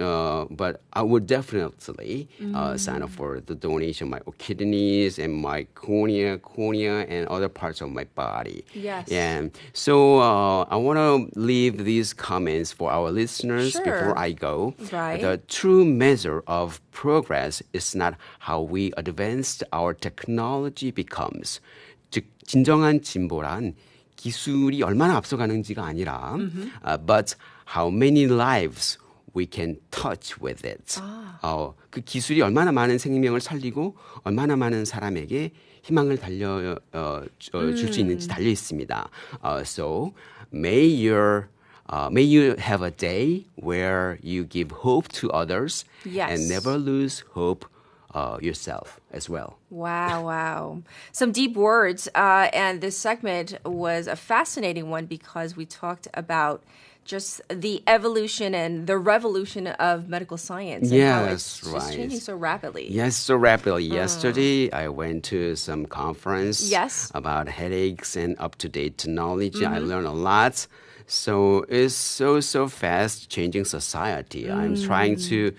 but I would definitely sign up for the donation, my kidneys and my cornea, and other parts of my body.
Yes.
And so I want to leave these comments for our listeners before I go.
Right.
The true measure of progress is not how we advanced our technology becomes. 즉 진정한 진보란 기술이 얼마나 앞서가는지가 아니라 but how many lives we can touch with it. 그 기술이 얼마나 많은 생명을 살리고 얼마나 많은 사람에게 희망을 줄 수 있는지 달려 있습니다. So may you have a day where you give hope to others and never lose hope yourself as well.
Wow. Some deep words. And this segment was a fascinating one because we talked about just the evolution and the revolution of medical science. And how it's just changing so rapidly.
Yes, so rapidly. Yesterday, I went to some conference about headaches and up-to-date technology. I learned a lot. So it's so fast changing society. I'm trying to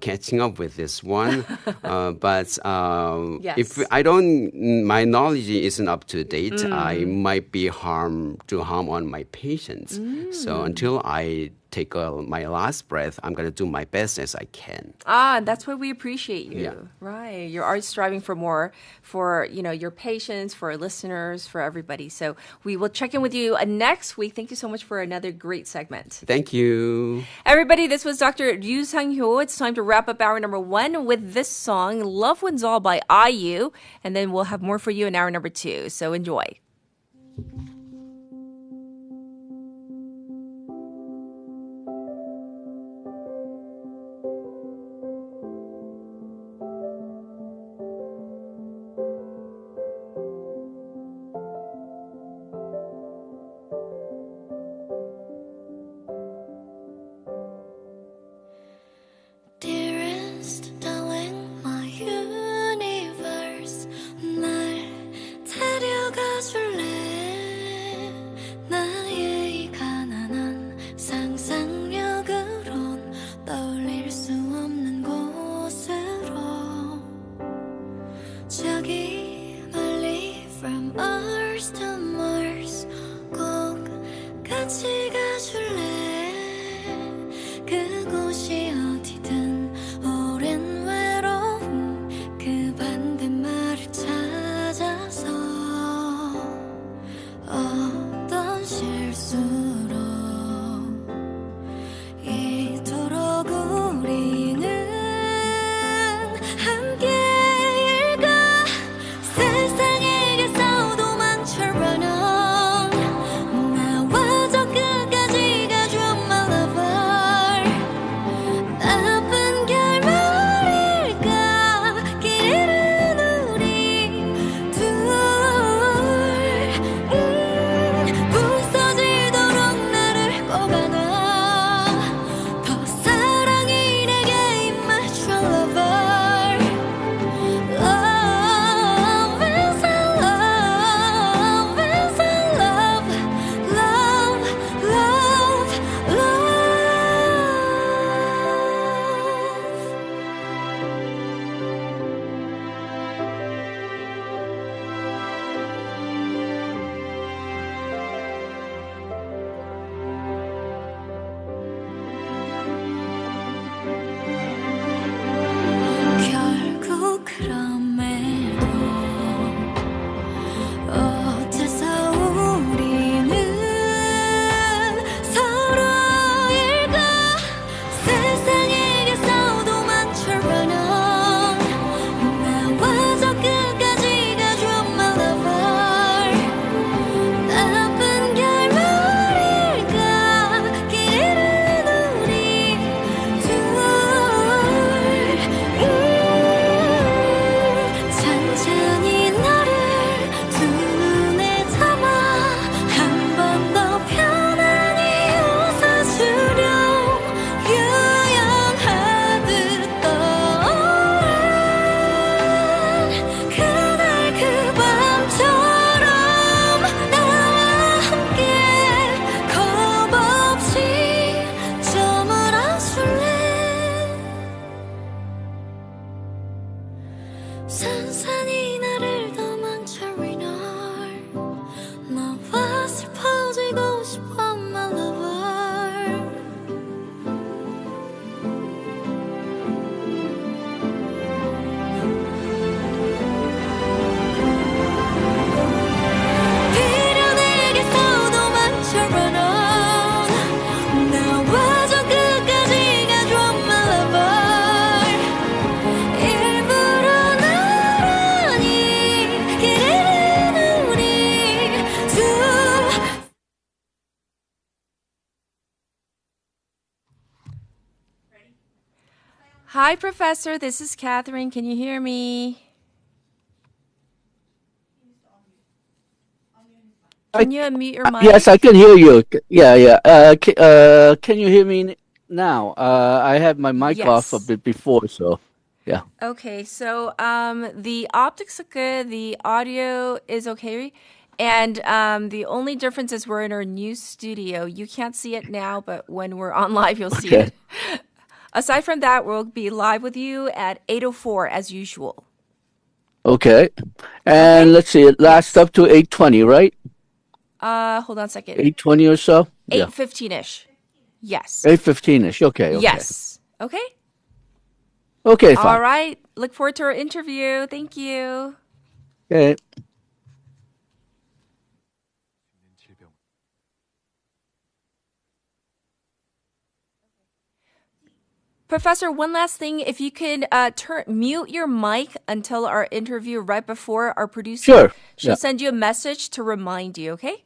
catching up with this one. But if my knowledge isn't up to date, I might be harm on my patients. So until I take my last breath, I'm going to do my best as I can.
That's why we appreciate you.
Yeah.
Right. You're always striving for more for, your patients, for our listeners, for everybody. So we will check in with you next week. Thank you so much for another great segment.
Thank you.
Everybody, this was Dr. Ryu Sang-hyo. It's time to wrap up hour number 1 with this song, Love Wins All by IU. And then we'll have more for you in hour number 2. So enjoy.
Dearest darling, my universe, 날 데려가 줄래? 나의 이 가난한 상상력으론 떠올릴 수 없는 곳으로 저기 멀리 from Earth to Mars 꼭 같이 가줄래? 그곳이 어디든 오랜 외로움 그 반대말을 찾아서 어떤 실수로 이토록 우리는 함께일까? 세상에게서 도망쳐 run on 나와 저 끝까지 가줘 my lover 나쁜 결말일까? 길 잃은 우리 둘 부서지도록 나를 꼭 안아 더 사랑이 내게 임하죠 lover Love is a love is a love love love love 결국 그럼에도 어째서 우리는 서로일까? 세상에게서 도망쳐 run on 나와 저 끝까지 가줘 my lover 나쁜 결말일까? 길 잃은 우리 둘 천천히 너를 두 눈에 담아 한 번 더 편안히 웃어주려 유연하듯 떠오른 그날 그 밤처럼 나와 함께 겁 없이 저물어줄래? 산산이 나를 더 망쳐 이날 나와 슬퍼지고 싶어 my lover 비련에게서 도망쳐 run on 나와 저 끝까지 가줘 my lover 일부러 나란히
Hi, Professor. This is Catherine. Can you hear me? Can you unmute your mic?
Yes, I can hear you. Yeah. Can you hear me now? I had my mic off a bit before, so yeah.
Okay, so the optics look good. The audio is okay. And the only difference is we're in our new studio. You can't see it now, but when we're on live, you'll see it. Aside from that, we'll be live with you at 8:04 as usual.
Okay. And let's see, it lasts up to 8:20, right?
Hold on a second.
8:20 or so?
8:15-ish. Yes.
8:15-ish. Okay.
Yes. Okay?
Okay, fine.
All right. Look forward to our interview. Thank you.
Okay.
Professor, one last thing. If you could mute your mic until our interview right before our producer. She'll send you a message to remind you, okay?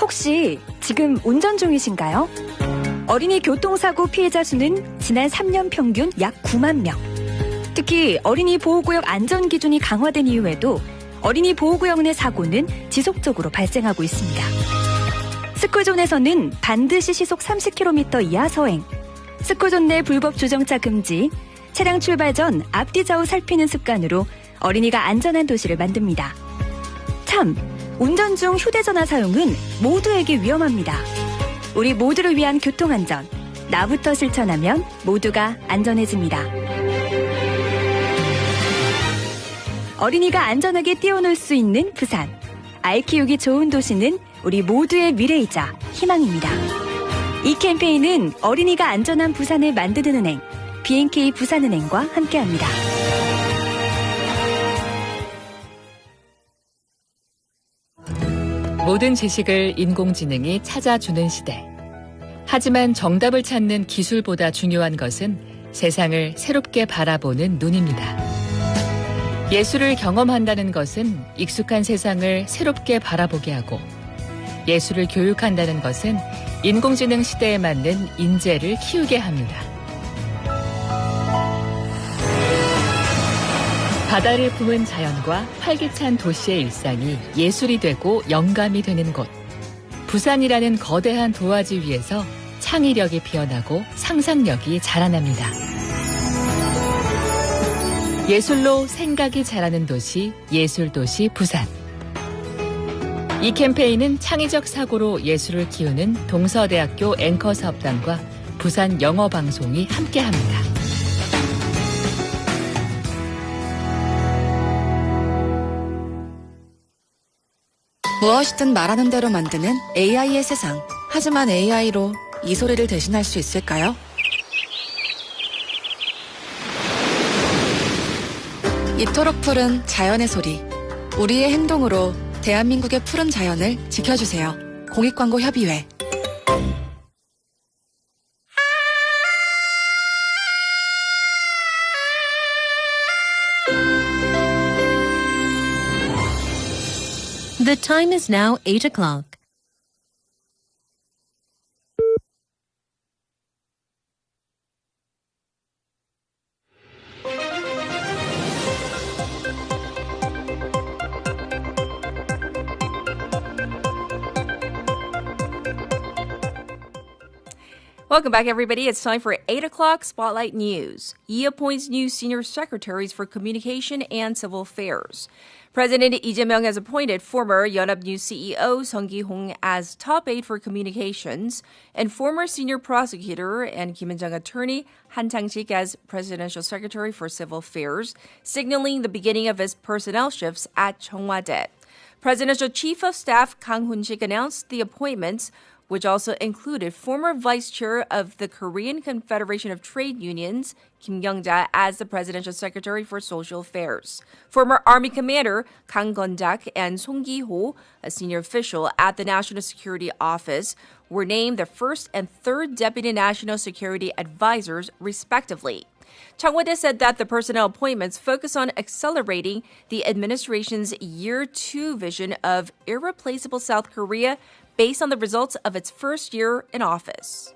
혹시 지금 운전 중이신가요? 어린이 교통사고 피해자 수는 지난 3년 평균 약 9만 명. 특히 어린이 보호구역 안전기준이 강화된 이후에도 어린이 보호구역 내 사고는 지속적으로 발생하고 있습니다. 스쿨존에서는 반드시 시속 30km 이하 서행, 스쿨존 내 불법 주정차 금지, 차량 출발 전 앞뒤 좌우 살피는 습관으로 어린이가 안전한 도시를 만듭니다. 참, 운전 중 휴대전화 사용은 모두에게 위험합니다. 우리 모두를 위한 교통안전, 나부터 실천하면 모두가 안전해집니다. 어린이가 안전하게 뛰어놀 수 있는 부산. 아이 키우기 좋은 도시는 우리 모두의 미래이자 희망입니다. 이 캠페인은 어린이가 안전한 부산을 만드는 은행, B&K 부산은행과 함께합니다.
모든 지식을 인공지능이 찾아주는 시대. 하지만 정답을 찾는 기술보다 중요한 것은 세상을 새롭게 바라보는 눈입니다. 예술을 경험한다는 것은 익숙한 세상을 새롭게 바라보게 하고, 예술을 교육한다는 것은 인공지능 시대에 맞는 인재를 키우게 합니다. 바다를 품은 자연과 활기찬 도시의 일상이 예술이 되고 영감이 되는 곳. 부산이라는 거대한 도화지 위에서 창의력이 피어나고 상상력이 자라납니다. 예술로 생각이 자라는 도시, 예술도시 부산. 이 캠페인은 창의적 사고로 예술을 키우는 동서대학교 앵커 사업단과 부산 영어방송이 함께합니다.
무엇이든 말하는 대로 만드는 AI의 세상. 하지만 AI로 이 소리를 대신할 수 있을까요? 이토록 푸른 자연의 소리. 우리의 행동으로 대한민국의 푸른 자연을 지켜주세요. 공익광고협의회.
The time is now 8 o'clock.
Welcome back, everybody. It's time for 8 o'clock Spotlight News. Yi appoints new senior secretaries for communication and civil affairs. President Lee Jae-myung has appointed former Yeonhap-News CEO Sung Ki-hong as top aide for communications and former senior prosecutor and Kim In-jung attorney Han Chang-sik as presidential secretary for civil affairs, signaling the beginning of his personnel shifts at Cheongwade. Presidential Chief of Staff Kang Hoon-sik announced the appointments, which also included former vice chair of the Korean Confederation of Trade Unions, Kim Young-ja, as the presidential secretary for social affairs. Former Army commander Kang Gun-jak and Song Ki-ho, a senior official at the National Security Office, were named the first and third deputy national security advisors, respectively. Cheongwade said that the personnel appointments focus on accelerating the administration's Year 2 vision of irreplaceable South Korea based on the results of its first year in office.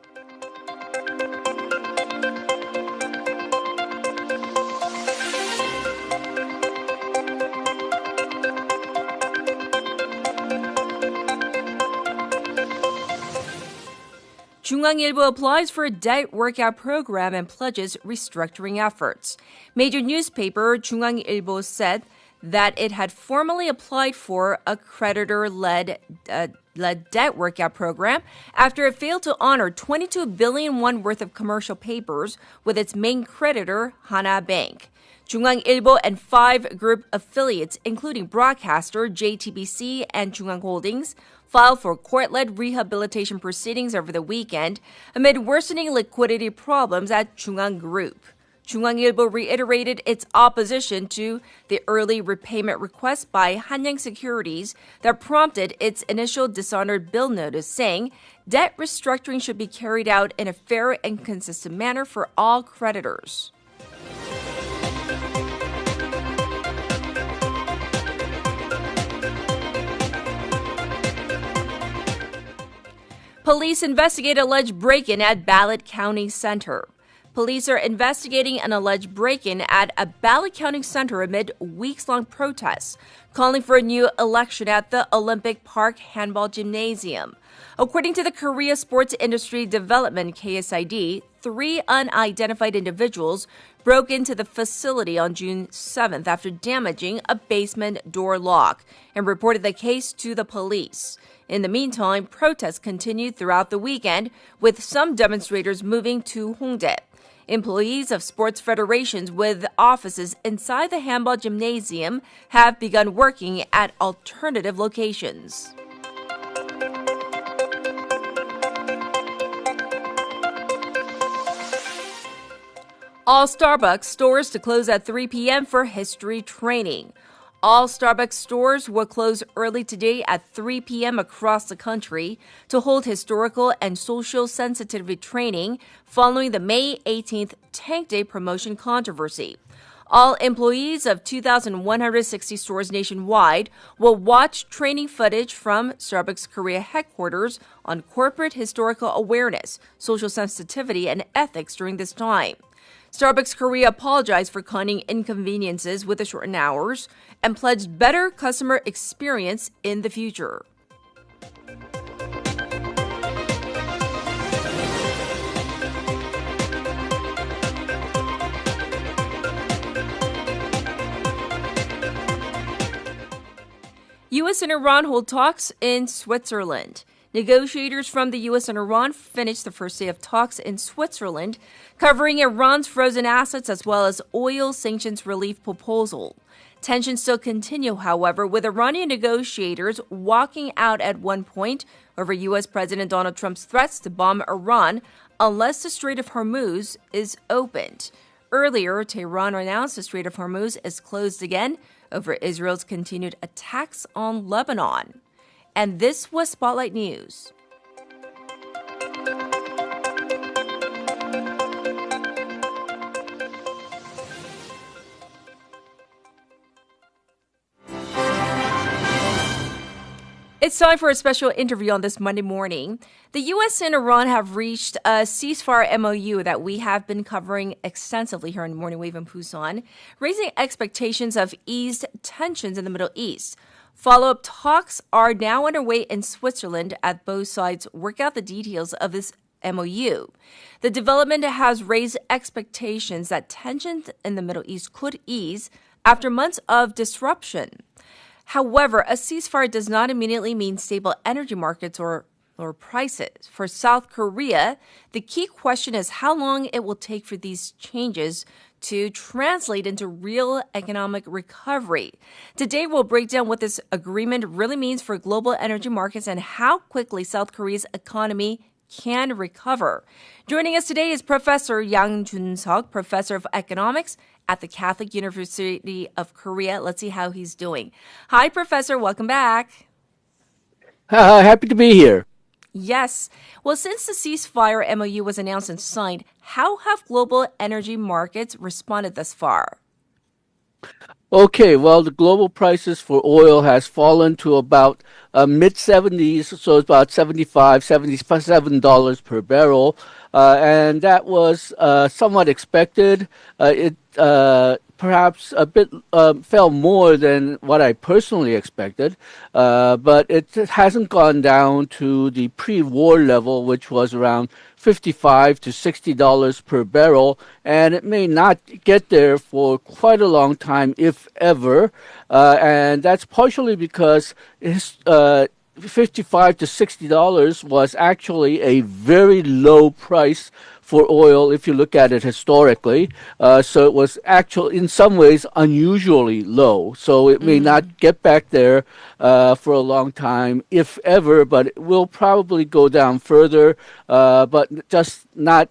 중앙일보 applies for a debt workout program and pledges restructuring efforts. Major newspaper 중앙일보 said that it had formally applied for a creditor-led debt workout program after it failed to honor 22 billion won worth of commercial papers with its main creditor, Hana Bank. 중앙일보 and 5 group affiliates, including broadcaster JTBC and 중앙 Holdings, filed for court-led rehabilitation proceedings over the weekend amid worsening liquidity problems at 중앙 Group. 중앙일보 reiterated its opposition to the early repayment request by Hanyang Securities that prompted its initial dishonored bill notice, saying debt restructuring should be carried out in a fair and consistent manner for all creditors. Police investigate alleged break-in at ballot counting center. Police are investigating an alleged break-in at a ballot counting center amid weeks-long protests, calling for a new election at the Olympic Park Handball Gymnasium. According to the Korea Sports Industry Development KSID, 3 unidentified individuals broke into the facility on June 7th after damaging a basement door lock and reported the case to the police. In the meantime, protests continued throughout the weekend, with some demonstrators moving to Hongdae. Employees of sports federations with offices inside the handball gymnasium have begun working at alternative locations. All Starbucks stores to close at 3 p.m. for history training. All Starbucks stores will close early today at 3 p.m. across the country to hold historical and social sensitivity training following the May 18th Tank Day promotion controversy. All employees of 2,160 stores nationwide will watch training footage from Starbucks Korea headquarters on corporate historical awareness, social sensitivity, and ethics during this time. Starbucks Korea apologized for causing inconveniences with the shortened hours and pledged better customer experience in the future. U.S. and Iran hold talks in Switzerland. Negotiators from the U.S. and Iran finished the first day of talks in Switzerland, covering Iran's frozen assets as well as oil sanctions relief proposal. Tensions still continue, however, with Iranian negotiators walking out at one point over U.S. President Donald Trump's threats to bomb Iran unless the Strait of Hormuz is opened. Earlier, Tehran announced the Strait of Hormuz is closed again over Israel's continued attacks on Lebanon. And this was Spotlight News. It's time for a special interview on this Monday morning. The U.S. and Iran have reached a ceasefire MOU that we have been covering extensively here on Morning Wave in Busan, raising expectations of eased tensions in the Middle East. Follow-up talks are now underway in Switzerland as both sides work out the details of this MOU. The development has raised expectations that tensions in the Middle East could ease after months of disruption. However, a ceasefire does not immediately mean stable energy markets or lower prices. For South Korea, the key question is how long it will take for these changes to translate into real economic recovery. Today, we'll break down what this agreement really means for global energy markets and how quickly South Korea's economy can recover. Joining us today is Professor Yang Jun-seok, Professor of Economics at the Catholic University of Korea. Let's see how he's doing. Hi, Professor. Welcome back.
Happy to be here.
Yes. Well, since the ceasefire MOU was announced and signed, how have global energy markets responded thus far?
Okay, well, the global prices for oil has fallen to about mid-70s, so it's about $75, $77 per barrel, and that was somewhat expected. It perhaps a bit fell more than what I personally expected, but it hasn't gone down to the pre-war level, which was around $55 to $60 per barrel, and it may not get there for quite a long time, if ever. And that's partially because $55 to $60 was actually a very low price for oil if you look at it historically. So it was actually, in some ways, unusually low. So it may not get back there for a long time, if ever, but it will probably go down further, but just not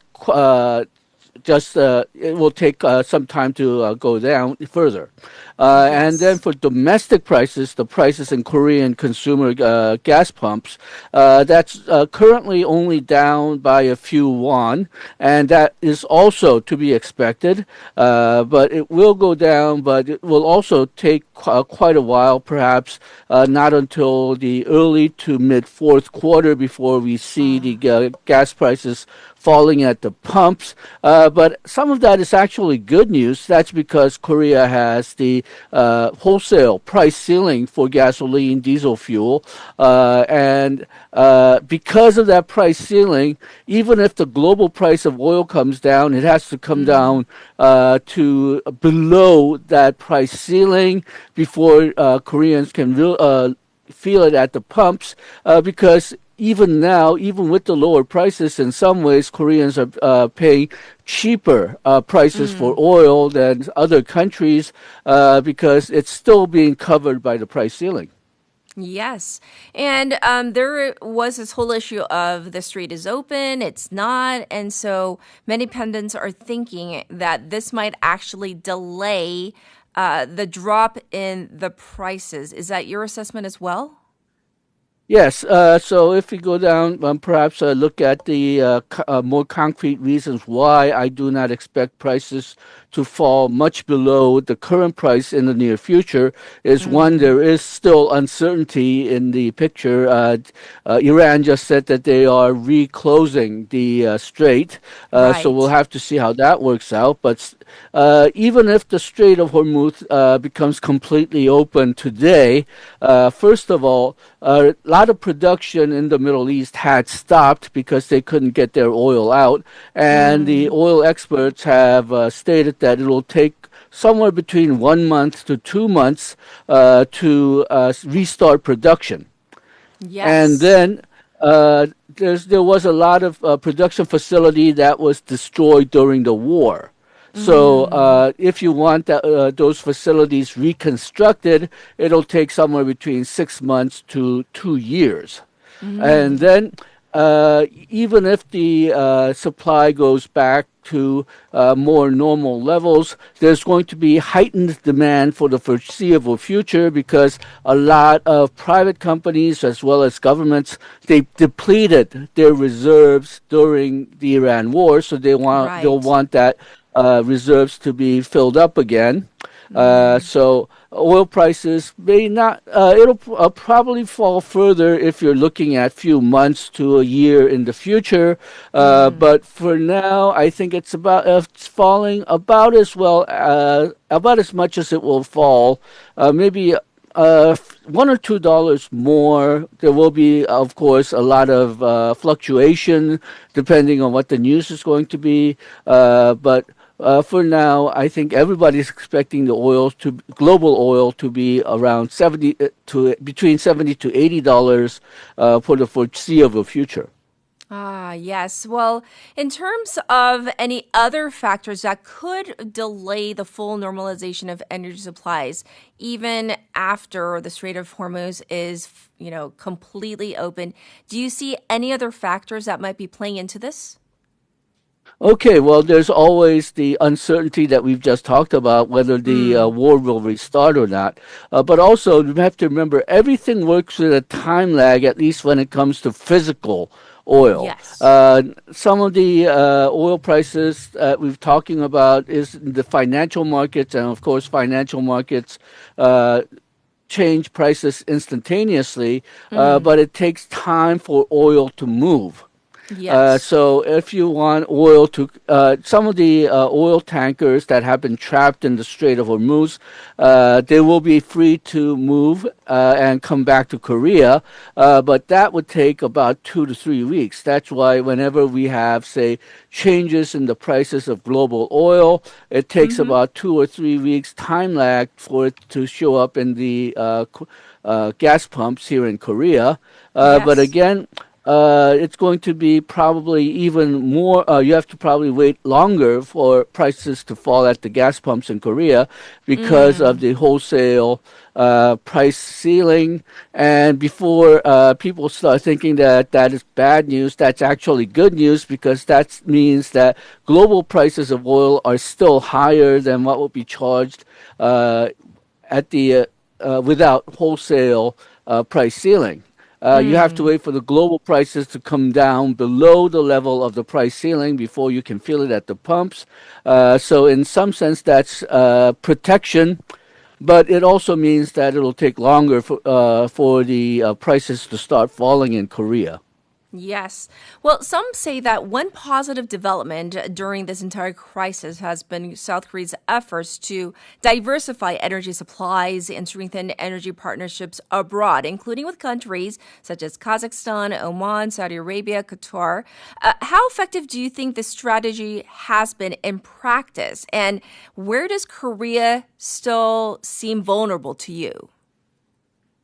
it will take some time to go down further. And then for domestic prices, the prices in Korean consumer gas pumps, that's currently only down by a few won, and that is also to be expected. But it will go down, but it will also take quite a while, perhaps not until the early to mid fourth quarter before we see the gas prices falling at the pumps. But some of that is actually good news. That's because Korea has the wholesale price ceiling for gasoline, diesel fuel. And because of that price ceiling, even if the global price of oil comes down, it has to come down to below that price ceiling before Koreans can feel it at the pumps, because even now, even with the lower prices, in some ways, Koreans are paying cheaper prices for oil than other countries because it's still being covered by the price ceiling.
Yes. And there was this whole issue of the strait is open, it's not. And so many pundits are thinking that this might actually delay the drop in the prices. Is that your assessment as well?
Yes. So if we go down, perhaps look at the more concrete reasons why I do not expect prices to fall much below the current price in the near future is one, there is still uncertainty in the picture. Iran just said that they are reclosing the strait. So we'll have to see how that works out. But even if the Strait of Hormuz becomes completely open today, first of all, a lot of production in the Middle East had stopped because they couldn't get their oil out. And the oil experts have stated that it will take somewhere between 1 month to 2 months to restart production.
Yes.
And then there was a lot of production facility that was destroyed during the war. So if you want those facilities reconstructed, it'll take somewhere between 6 months to 2 years. And then even if the supply goes back to more normal levels, there's going to be heightened demand for the foreseeable future because a lot of private companies as well as governments, they depleted their reserves during the Iran war, so they'll want that reserves to be filled up again. So oil prices may not, it'll probably fall further if you're looking at few months to a year in the future. But for now, I think it's falling about as well, about as much as it will fall. Maybe $1 or $2 more. There will be, of course, a lot of fluctuation depending on what the news is going to be. But for now, I think everybody's expecting the global oil to be around between $70 to $80 for the foreseeable future.
Yes. Well, in terms of any other factors that could delay the full normalization of energy supplies, even after the Strait of Hormuz is, completely open, do you see any other factors that might be playing into this?
Okay, well, there's always the uncertainty that we've just talked about, whether the war will restart or not. But also, you have to remember, everything works with a time lag, at least when it comes to physical oil.
Yes.
Some of the oil prices that we're talking about is the financial markets, and of course, financial markets change prices instantaneously, but it takes time for oil to move.
Yes.
So if you want oil to, some of the oil tankers that have been trapped in the Strait of Hormuz, they will be free to move and come back to Korea, but that would take about 2 to 3 weeks. That's why whenever we have, say, changes in the prices of global oil, it takes about 2 or 3 weeks time lag for it to show up in the gas pumps here in Korea. But again, it's going to be probably even more, you have to probably wait longer for prices to fall at the gas pumps in Korea because of the wholesale price ceiling. And before people start thinking that that is bad news, that's actually good news, because that means that global prices of oil are still higher than what will be charged at the without wholesale price ceiling. You have to wait for the global prices to come down below the level of the price ceiling before you can feel it at the pumps. So in some sense, that's protection, but it also means that it'll take longer for the prices to start falling in Korea.
Yes. Well, some say that one positive development during this entire crisis has been South Korea's efforts to diversify energy supplies and strengthen energy partnerships abroad, including with countries such as Kazakhstan, Oman, Saudi Arabia, Qatar. How effective do you think this strategy has been in practice? And where does Korea still seem vulnerable to you?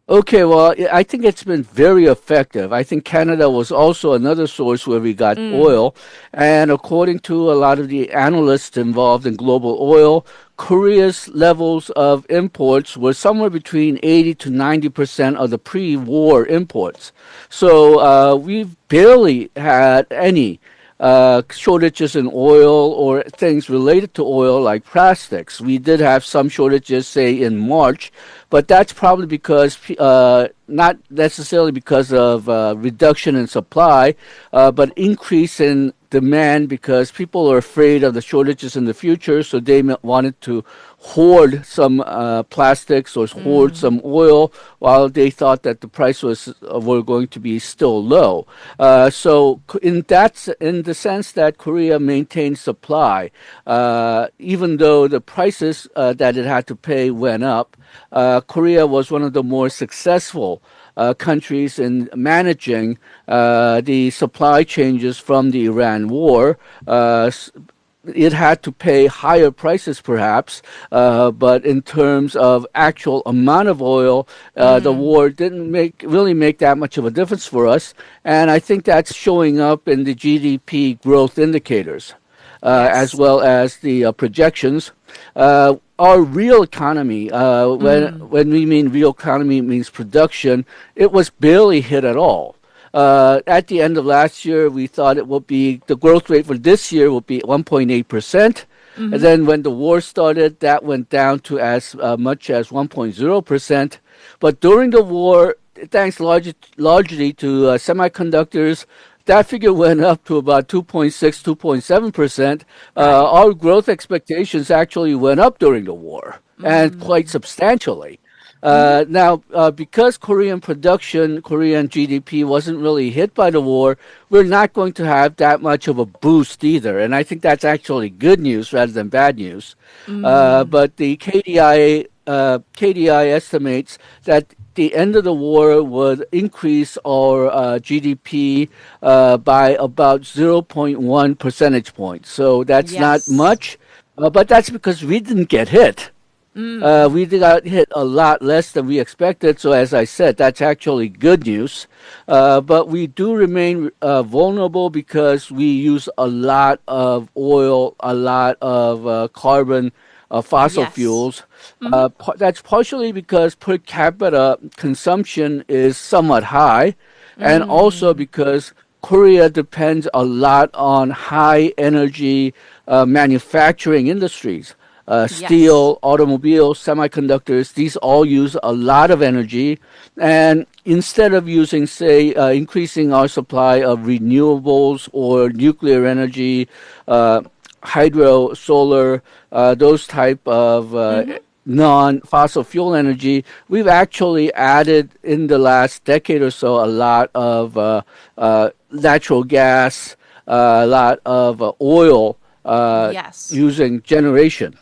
Okay, well, I think it's been very effective. I think Canada was also another source where we got oil. And according to a lot of the analysts involved in global oil, Korea's levels of imports were somewhere between 80 to 90% of the pre-war imports. So we've barely had any shortages in oil or things related to oil like plastics. We did have some shortages, say, in March, but that's probably because, not necessarily because of reduction in supply, but increase in demand, because people are afraid of the shortages in the future, so they wanted to hoard some plastics or hoard some oil while they thought that the price were going to be still low. So in the sense that Korea maintained supply, even though the prices that it had to pay went up, Korea was one of the more successful countries in managing the supply changes from the Iran war. It had to pay higher prices, perhaps, but in terms of actual amount of oil, the war didn't really make that much of a difference for us. And I think that's showing up in the GDP growth indicators, as well as the projections. Our real economy, when we mean real economy, it means production, it was barely hit at all. At the end of last year, we thought it would be, the growth rate for this year would be 1.8%. And then when the war started, that went down to as much as 1.0%. But during the war, thanks largely to semiconductors, that figure went up to about 2.6, 2.7%. Our growth expectations actually went up during the war, and quite substantially. Now, because Korean production, Korean GDP wasn't really hit by the war, we're not going to have that much of a boost either. And I think that's actually good news rather than bad news. But the KDI estimates that the end of the war would increase our GDP by about 0.1 percentage points. So that's not much, but that's because we didn't get hit. We got hit a lot less than we expected. So as I said, that's actually good news. But we do remain vulnerable because we use a lot of oil, a lot of carbon, fossil fuels. That's partially because per capita consumption is somewhat high, and also because Korea depends a lot on high energy manufacturing industries. Steel, automobiles, semiconductors, these all use a lot of energy. And instead of using, say, increasing our supply of renewables or nuclear energy, hydro, solar, those type of non-fossil fuel energy, we've actually added in the last decade or so a lot of natural gas, a lot of oil using generation.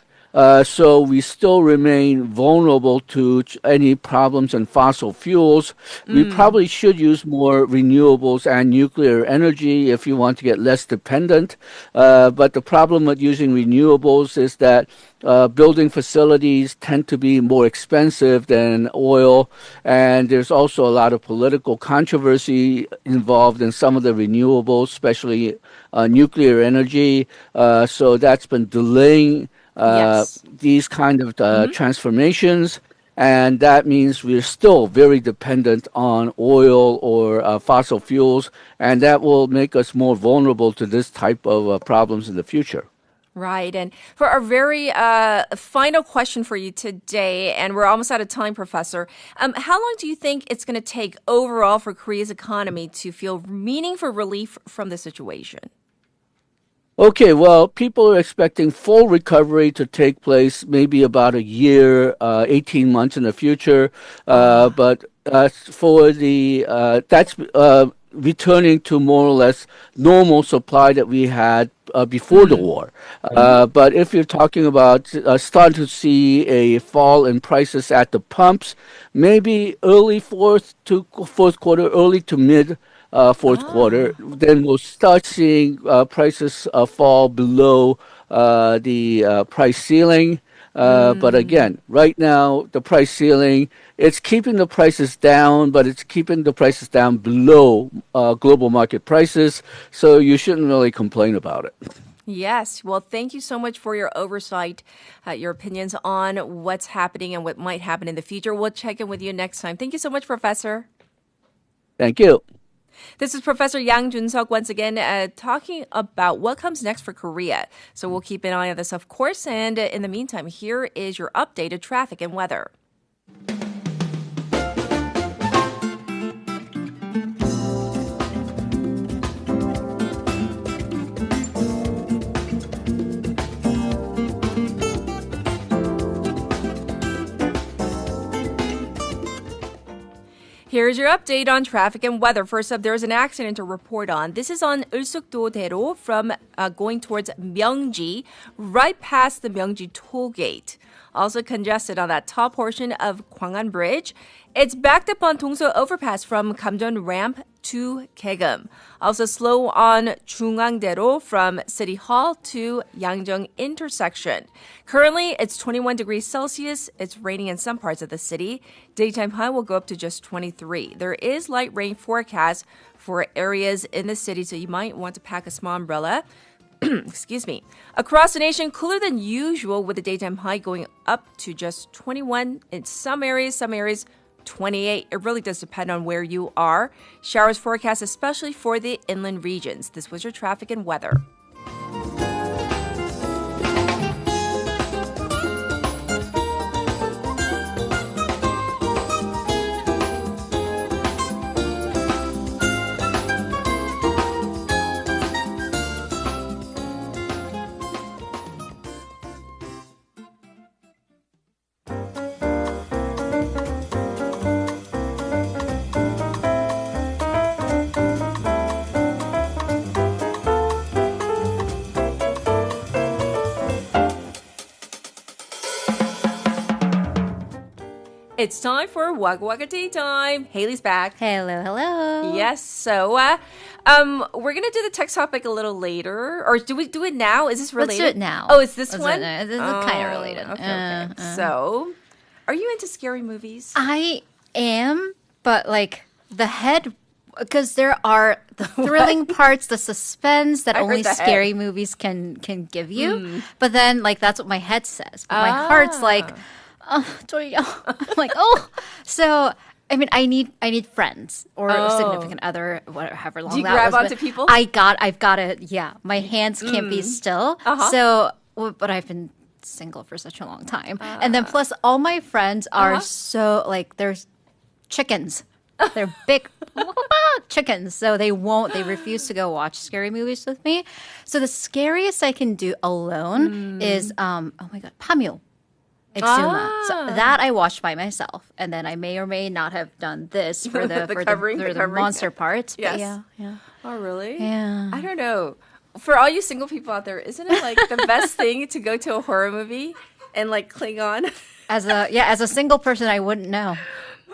So we still remain vulnerable to any problems in fossil fuels. We probably should use more renewables and nuclear energy if you want to get less dependent. But the problem with using renewables is that building facilities tend to be more expensive than oil, and there's also a lot of political controversy involved in some of the renewables, especially nuclear energy. So that's been delaying these kind of transformations, and that means we're still very dependent on oil or fossil fuels, and that will make us more vulnerable to this type of problems in the future.
Right. And for our very final question for you today, and we're almost out of time, Professor, how long do you think it's going to take overall for Korea's economy to feel meaningful relief from the situation?
Okay, well, people are expecting full recovery to take place maybe about a year, 18 months in the future. But for the, that's returning to more or less normal supply that we had before the war. But if you're talking about starting to see a fall in prices at the pumps, maybe early fourth quarter, early to mid fourth quarter, then we'll start seeing prices fall below the price ceiling. But again, right now, the price ceiling, it's keeping the prices down, but it's keeping the prices down below global market prices. So you shouldn't really complain about it.
Yes. Well, thank you so much for your oversight, your opinions on what's happening and what might happen in the future. We'll check in with you next time. Thank you so much, Professor.
Thank you.
This is Professor Yang Jun-seok once again talking about what comes next for Korea. So we'll keep an eye on this, of course. And in the meantime, here is your updated traffic and weather. Here's your update on traffic and weather. First up, there's an accident to report on. This is on Ulsuk-do-daero from going towards Myeongji, right past the Myeongji toll gate. Also congested on that top portion of Gwangan Bridge. It's backed up on Dongso Overpass from Kamjeon Ramp to Daegum. Also slow on Jungangdaero from City Hall to Yangjeong intersection. Currently, it's 21 degrees Celsius. It's raining in some parts of the city. Daytime high will go up to just 23. There is light rain forecast for areas in the city, so you might want to pack a small umbrella. Excuse me. Across the nation, cooler than usual with the daytime high going up to just 21 in some areas 28. It really does depend on where you are. Showers forecast especially for the inland regions. This was your traffic and weather. It's time for Waka Waka Tea Time. Haley's back.
Hello, hello.
Yes, so we're going to do the text topic a little later. Or do we do it now? Is this related?
Let's do it now.
Oh, it's this one?
This is kind of related.
Okay. So, are you into scary movies?
I am, but like the head, because there are the thrilling parts, the suspense that only scary movies can give you. But then, like, that's what my head says. But my heart's like, oh, I'm like, oh. So, I mean, I need friends or a significant other, whatever long that was.
Do you grab onto people?
I've got to, yeah. My hands can't be still. So, but I've been single for such a long time. And then plus all my friends are so, like, there's chickens. They're big chickens. So they refuse to go watch scary movies with me. So the scariest I can do alone is, oh my God, 파묘. Exuma. So that I washed by myself, and then I may or may not have done this for the the monster part.
Yes.
Yeah.
Oh, really?
Yeah.
I don't know. For all you single people out there, isn't it like the best thing to go to a horror movie and like cling on?
As a single person, I wouldn't know.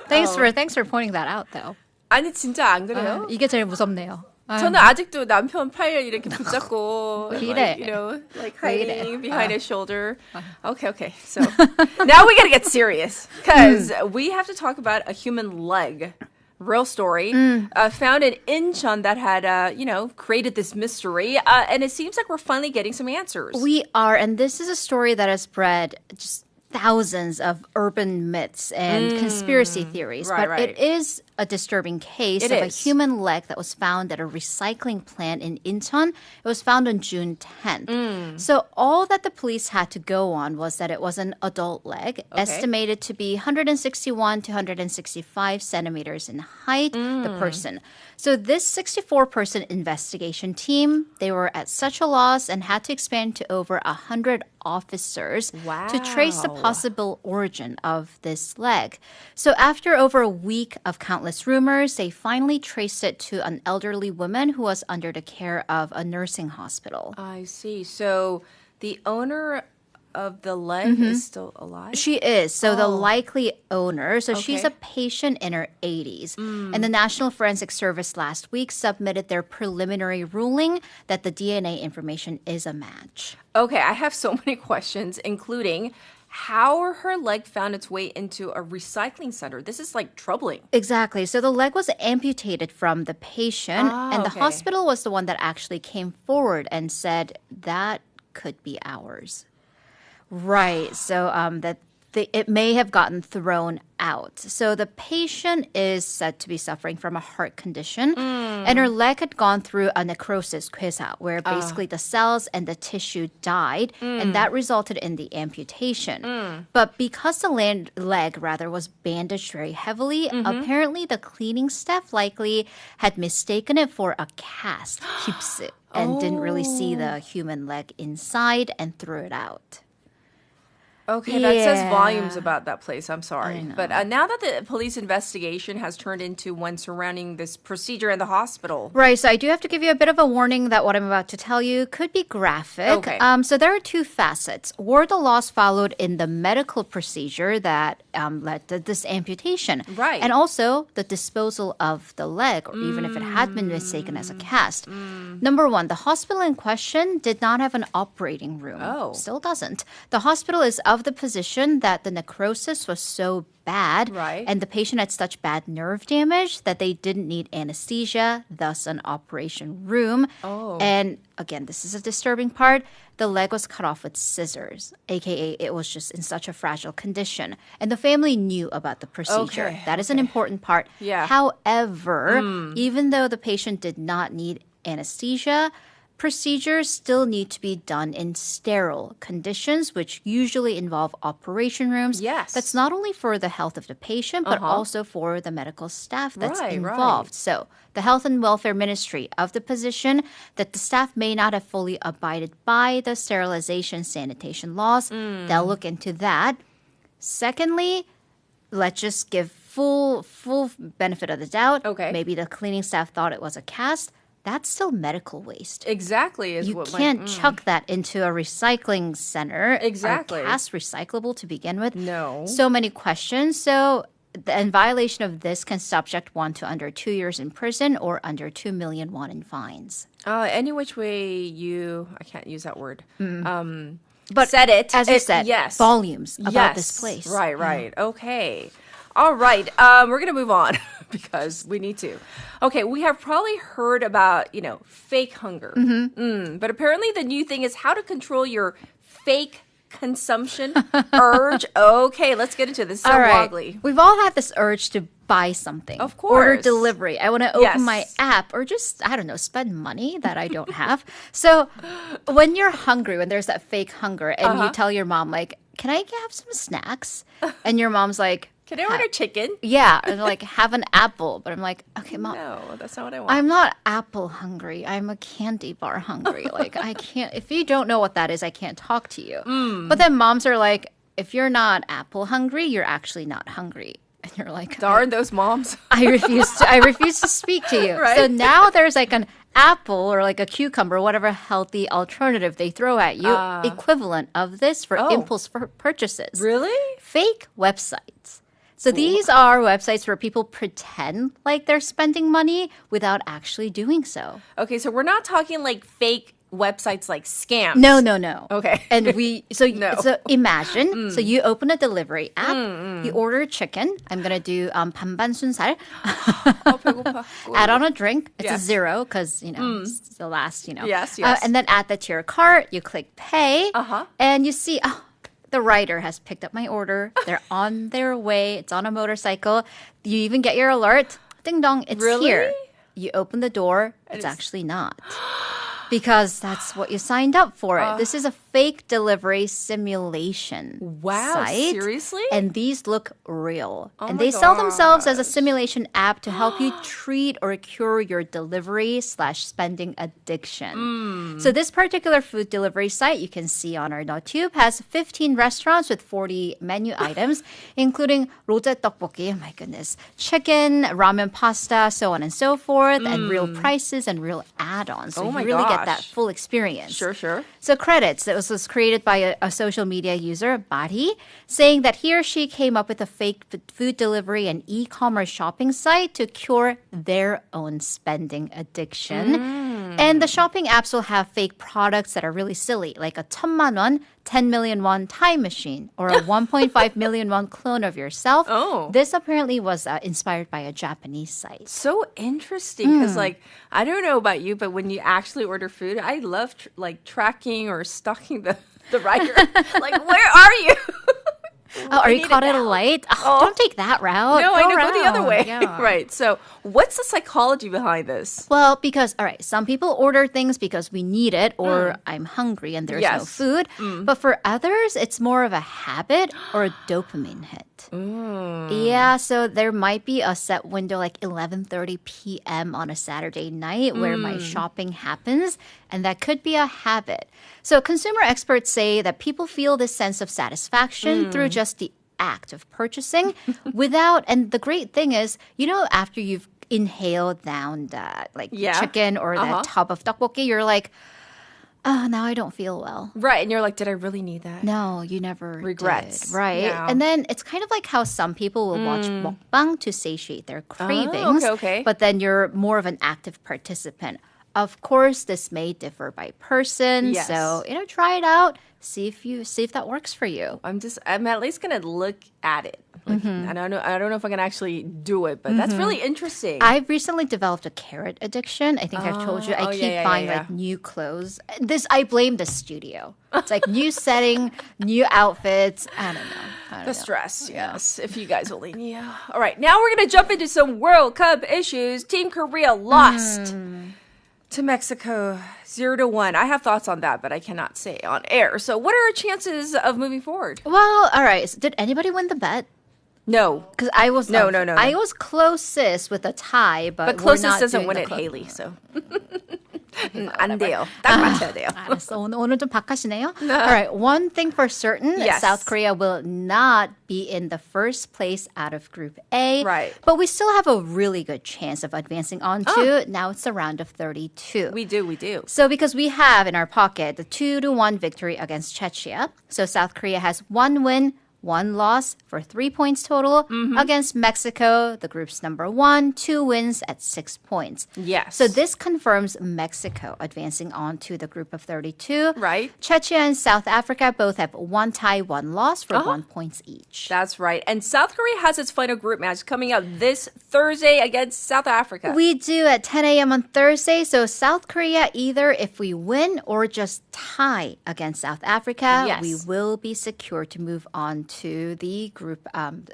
Thanks for pointing that out, though.
아니 진짜 안 그래요?
이게 제일 무섭네요.
저는 아직도 남편 팔 이렇게 붙잡고
이래.
like, you know, like hiding behind his shoulder. Okay. So now we got to get serious because we have to talk about a human leg. Real story found in Incheon that had, created this mystery. And it seems like we're finally getting some answers.
We are, and this is a story that has bred just thousands of urban myths and conspiracy theories. But it is a disturbing case of a human leg that was found at a recycling plant in Incheon. It was found on June 10th. So all that the police had to go on was that it was an adult leg, estimated to be 161 to 165 centimeters in height, the person. So this 64-person investigation team, they were at such a loss and had to expand to over 100 officers to trace the possible origin of this leg. So after over a week of countless rumors, they finally traced it to an elderly woman who was under the care of a nursing hospital.
I see. So the owner of the leg is still alive?
She is. So the likely owner. So she's a patient in her 80s. And the National Forensic Service last week submitted their preliminary ruling that the DNA information is a match.
Okay, I have so many questions, including how her leg found its way into a recycling center. This is like troubling.
Exactly. So the leg was amputated from the patient, and the hospital was the one that actually came forward and said that could be ours. Right. So it may have gotten thrown out. So the patient is said to be suffering from a heart condition, and her leg had gone through a necrosis, 괴사, where basically the cells and the tissue died, and that resulted in the amputation. But because the leg was bandaged very heavily, apparently the cleaning staff likely had mistaken it for a cast, 깁스, and didn't really see the human leg inside and threw it out.
Okay, that says volumes about that place. I'm sorry. But now that the police investigation has turned into one surrounding this procedure in the hospital.
Right, so I do have to give you a bit of a warning that what I'm about to tell you could be graphic.
Okay.
So there are two facets. Were the loss followed in the medical procedure that led to this amputation?
Right.
And also the disposal of the leg, or even if it had been mistaken as a cast. Number one, the hospital in question did not have an operating room.
Oh.
Still doesn't. The hospital is of the position that the necrosis was so bad and the patient had such bad nerve damage that they didn't need anesthesia, thus an operation room. And again, this is a disturbing part. The leg was cut off with scissors, aka it was just in such a fragile condition. And the family knew about the procedure. That is an important part. However, even though the patient did not need anesthesia, procedures still need to be done in sterile conditions, which usually involve operation rooms.
Yes.
That's not only for the health of the patient, but also for the medical staff that's involved. So the Health and Welfare Ministry of the position that the staff may not have fully abided by the sterilization sanitation laws. They'll look into that. Secondly, let's just give full benefit of the doubt.
Okay.
Maybe the cleaning staff thought it was a cast. That's still medical waste.
Exactly.
You can't chuck that into a recycling center.
Exactly.
Are casts recyclable to begin with?
No.
So many questions. So in violation of this can subject one to under 2 years in prison or under 2 million won in fines.
Any which way I can't use that word.
But
said it.
As you said,
yes.
volumes about this place.
Right. Okay. All right. We're going to move on because we need to. Okay, we have probably heard about, fake hunger. But apparently the new thing is how to control your fake consumption urge. Okay, let's get into this. So wobbly.
We've all had this urge to buy something.
Of course.
Order delivery. I want to open my app or just, spend money that I don't have. So when you're hungry, when there's that fake hunger and you tell your mom, can I have some snacks? And your mom's like,
can I order chicken?
Yeah, and have an apple. But I'm like, okay, Mom.
No, that's not what I want.
I'm not apple hungry. I'm a candy bar hungry. I can't, if you don't know what that is, I can't talk to you. But then moms are like, if you're not apple hungry, you're actually not hungry. And you're like,
darn those moms.
I refuse to speak to you.
Right?
So now there's like an apple or like a cucumber, whatever healthy alternative they throw at you, equivalent of this for impulse purchases.
Really?
Fake websites. So these are websites where people pretend like they're spending money without actually doing so.
Okay, so we're not talking like fake websites like scams.
No.
Okay.
And so imagine, so you open a delivery app, you order chicken. I'm going to do 반반 순살.
배고파.
Add on a drink. It's
Yes.
a 0 because, it's the last,
Yes.
and then add that to your cart. You click pay. And you see, the rider has picked up my order. They're on their way. It's on a motorcycle. You even get your alert. Ding dong, it's
Really?
here. You open the door. It's actually not. Because that's what you signed up for. This is a fake delivery simulation site.
Seriously?
And these look real.
Oh
and
my
they sell themselves as a
gosh.
simulation app to help you treat or cure your delivery/spending addiction. So this particular food delivery site you can see on our YouTube has 15 restaurants with 40 menu items, including 로제 떡볶이, oh my goodness, chicken, ramen pasta, so on and so forth, and real prices and real add-ons. So
Oh my
you really get
gosh.
that full experience.
Sure.
So credits. It was created by a social media user, Mari, saying that he or she came up with a fake food delivery and e-commerce shopping site to cure their own spending addiction. And the shopping apps will have fake products that are really silly, like a 1,000만 원, 10 million won time machine, or a 1.5 million won clone of yourself. This apparently was inspired by a Japanese site.
So interesting because, I don't know about you, but when you actually order food, I love tracking or stalking the rider. Where are you?
Are you caught at a light? Don't take that route.
No, I know. Go the other way.
Yeah.
Right. So, what's the psychology behind this?
Well, because, all right, some people order things because we need it or I'm hungry and there's no food. But for others, it's more of a habit or a dopamine hit. Yeah, so there might be a set window like 11:30 p.m. on a Saturday night where my shopping happens, and that could be a habit. So consumer experts say that people feel this sense of satisfaction through just the act of purchasing without, and the great thing is, after you've inhaled down that chicken or that tub of tteokbokki, you're like, oh, now I don't feel well.
Right. And you're like, did I really need that?
No, you never
Regrets.
did. Right.
Yeah.
And then it's kind of like how some people will watch mukbang to satiate their cravings.
Okay.
But then you're more of an active participant. Of course, this may differ by person.
Yes.
So, try it out. See if that works for you.
I'm at least gonna look at it. I don't know if I can actually do it, but that's really interesting.
I've recently developed a carrot addiction. I think I've told you. I keep buying new clothes. I blame the studio. It's like new setting, new outfits. I don't know.
The stress, yes. If you guys only knew. All right, now we're gonna jump into some World Cup issues. Team Korea lost to Mexico 0-1. I have thoughts on that, but I cannot say on air. So what are our chances of moving forward?
Well, all right. So did anybody win the bet?
No.
Because I was
No.
I was closest with a tie, but
closest doesn't
doing
win
the
it, Haley. So
안
돼요. 딱 맞춰야 돼요.
알았어. 오늘 좀 바카시네요. All right. One thing for certain,
Yes.
South Korea will not be in the first place out of Group A.
Right.
But we still have a really good chance of advancing on to, now it's the round of 32.
We do.
So because we have in our pocket the 2-1 victory against Czechia. So South Korea has 1 win, 1 loss for 3 points total against Mexico, the group's number 1, 2 wins at 6 points.
Yes.
So this confirms Mexico advancing on to the group of 32.
Right.
Czechia and South Africa both have 1 tie, 1 loss for 1 point each.
That's right. And South Korea has its final group match coming up this Thursday against South Africa.
We do at 10 a.m. on Thursday. So South Korea, either if we win or just tie against South Africa,
Yes.
we will be secure to move on to the group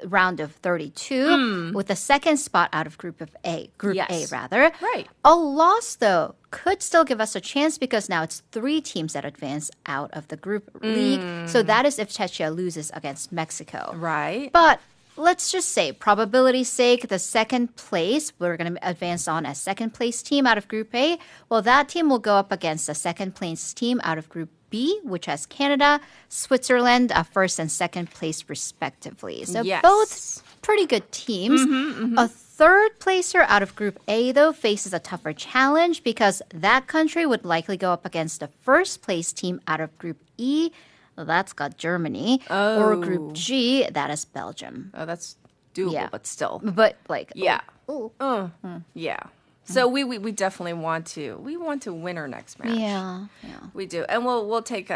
round of 32 with the second spot out of Group A.
Right.
A loss, though, could still give us a chance because now it's 3 teams that advance out of the group league. So that is if Czechia loses against Mexico.
Right.
But let's just say, probability's sake, the second place, we're going to advance on as second place team out of Group A. Well, that team will go up against the second place team out of Group B, which has Canada, Switzerland, first and second place respectively. So
Yes.
both pretty good teams. A third placer out of Group A, though, faces a tougher challenge because that country would likely go up against the first place team out of Group E. That's got Germany. Or Group G, that is Belgium.
Oh, that's doable, but still.
But like,
Yeah.
ooh.
Yeah. So we definitely want to win our next match.
Yeah.
We do. And we'll take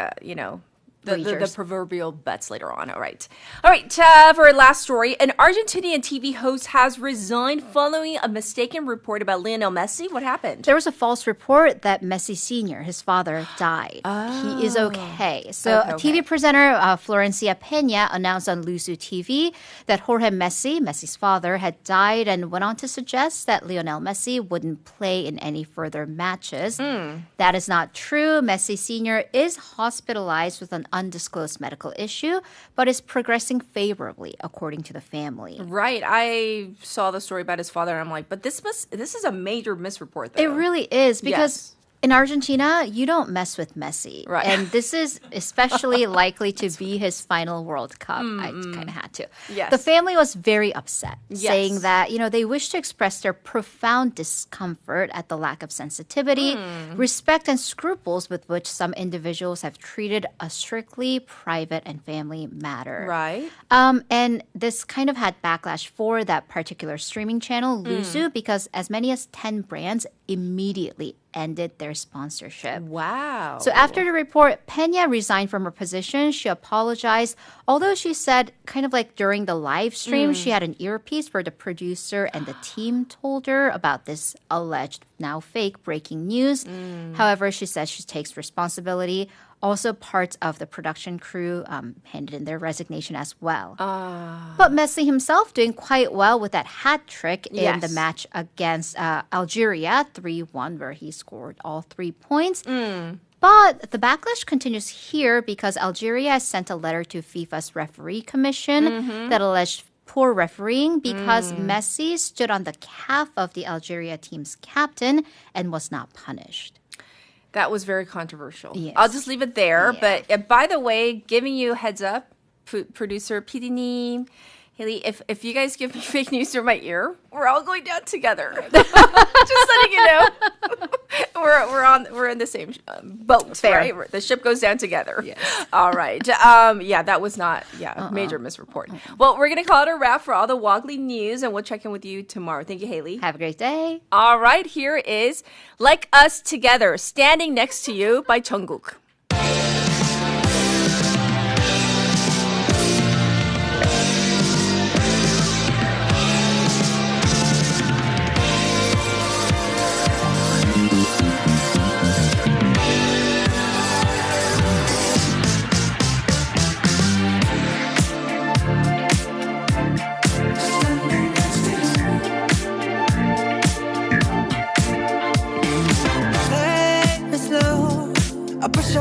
the
Wagers.
proverbial bets later on. All right. For our last story, an Argentinian TV host has resigned following a mistaken report about Lionel Messi. What happened?
There was a false report that Messi Sr., his father, died. He is okay. So TV presenter Florencia Peña announced on Luzu TV that Jorge Messi, Messi's father, had died and went on to suggest that Lionel Messi wouldn't play in any further matches. That is not true. Messi Sr. is hospitalized with an undisclosed medical issue, but is progressing favorably, according to the family.
Right. I saw the story about his father, and I'm like, but this is a major misreport, though.
It really is, because in Argentina, you don't mess with Messi.
Right.
And this is especially likely to be his final World Cup. I kind of had to.
Yes.
The family was very upset,
Yes.
saying that, they wish to express their profound discomfort at the lack of sensitivity, respect, and scruples with which some individuals have treated a strictly private and family matter.
Right.
And this kind of had backlash for that particular streaming channel, Luzu, because as many as 10 brands immediately ended their sponsorship.
Wow.
So after the report, Peña resigned from her position. She apologized, although she said kind of like during the live stream, she had an earpiece where the producer and the team told her about this alleged, now fake, breaking news. However, she says she takes responsibility. Also, parts of the production crew handed in their resignation as well. But Messi himself doing quite well with that hat trick in the match against Algeria, 3-1, where he scored all 3 points. But the backlash continues here because Algeria has sent a letter to FIFA's referee commission that alleged poor refereeing because Messi stood on the calf of the Algeria team's captain and was not punished.
That was very controversial.
Yes.
I'll just leave it there. Yeah. But by the way, giving you a heads up, producer PD님, Haley, if you guys give me fake news through my ear, we're all going down together. Just letting you know. We're in the same boat,
Fair.
right? The ship goes down together.
Yes.
All right. That was not major misreport. Well, we're gonna call it a wrap for all the Woggly news, and we'll check in with you tomorrow. Thank you, Haley.
Have a great day.
All right, here is Like Us Together, Standing Next to You by Jungkook.
I push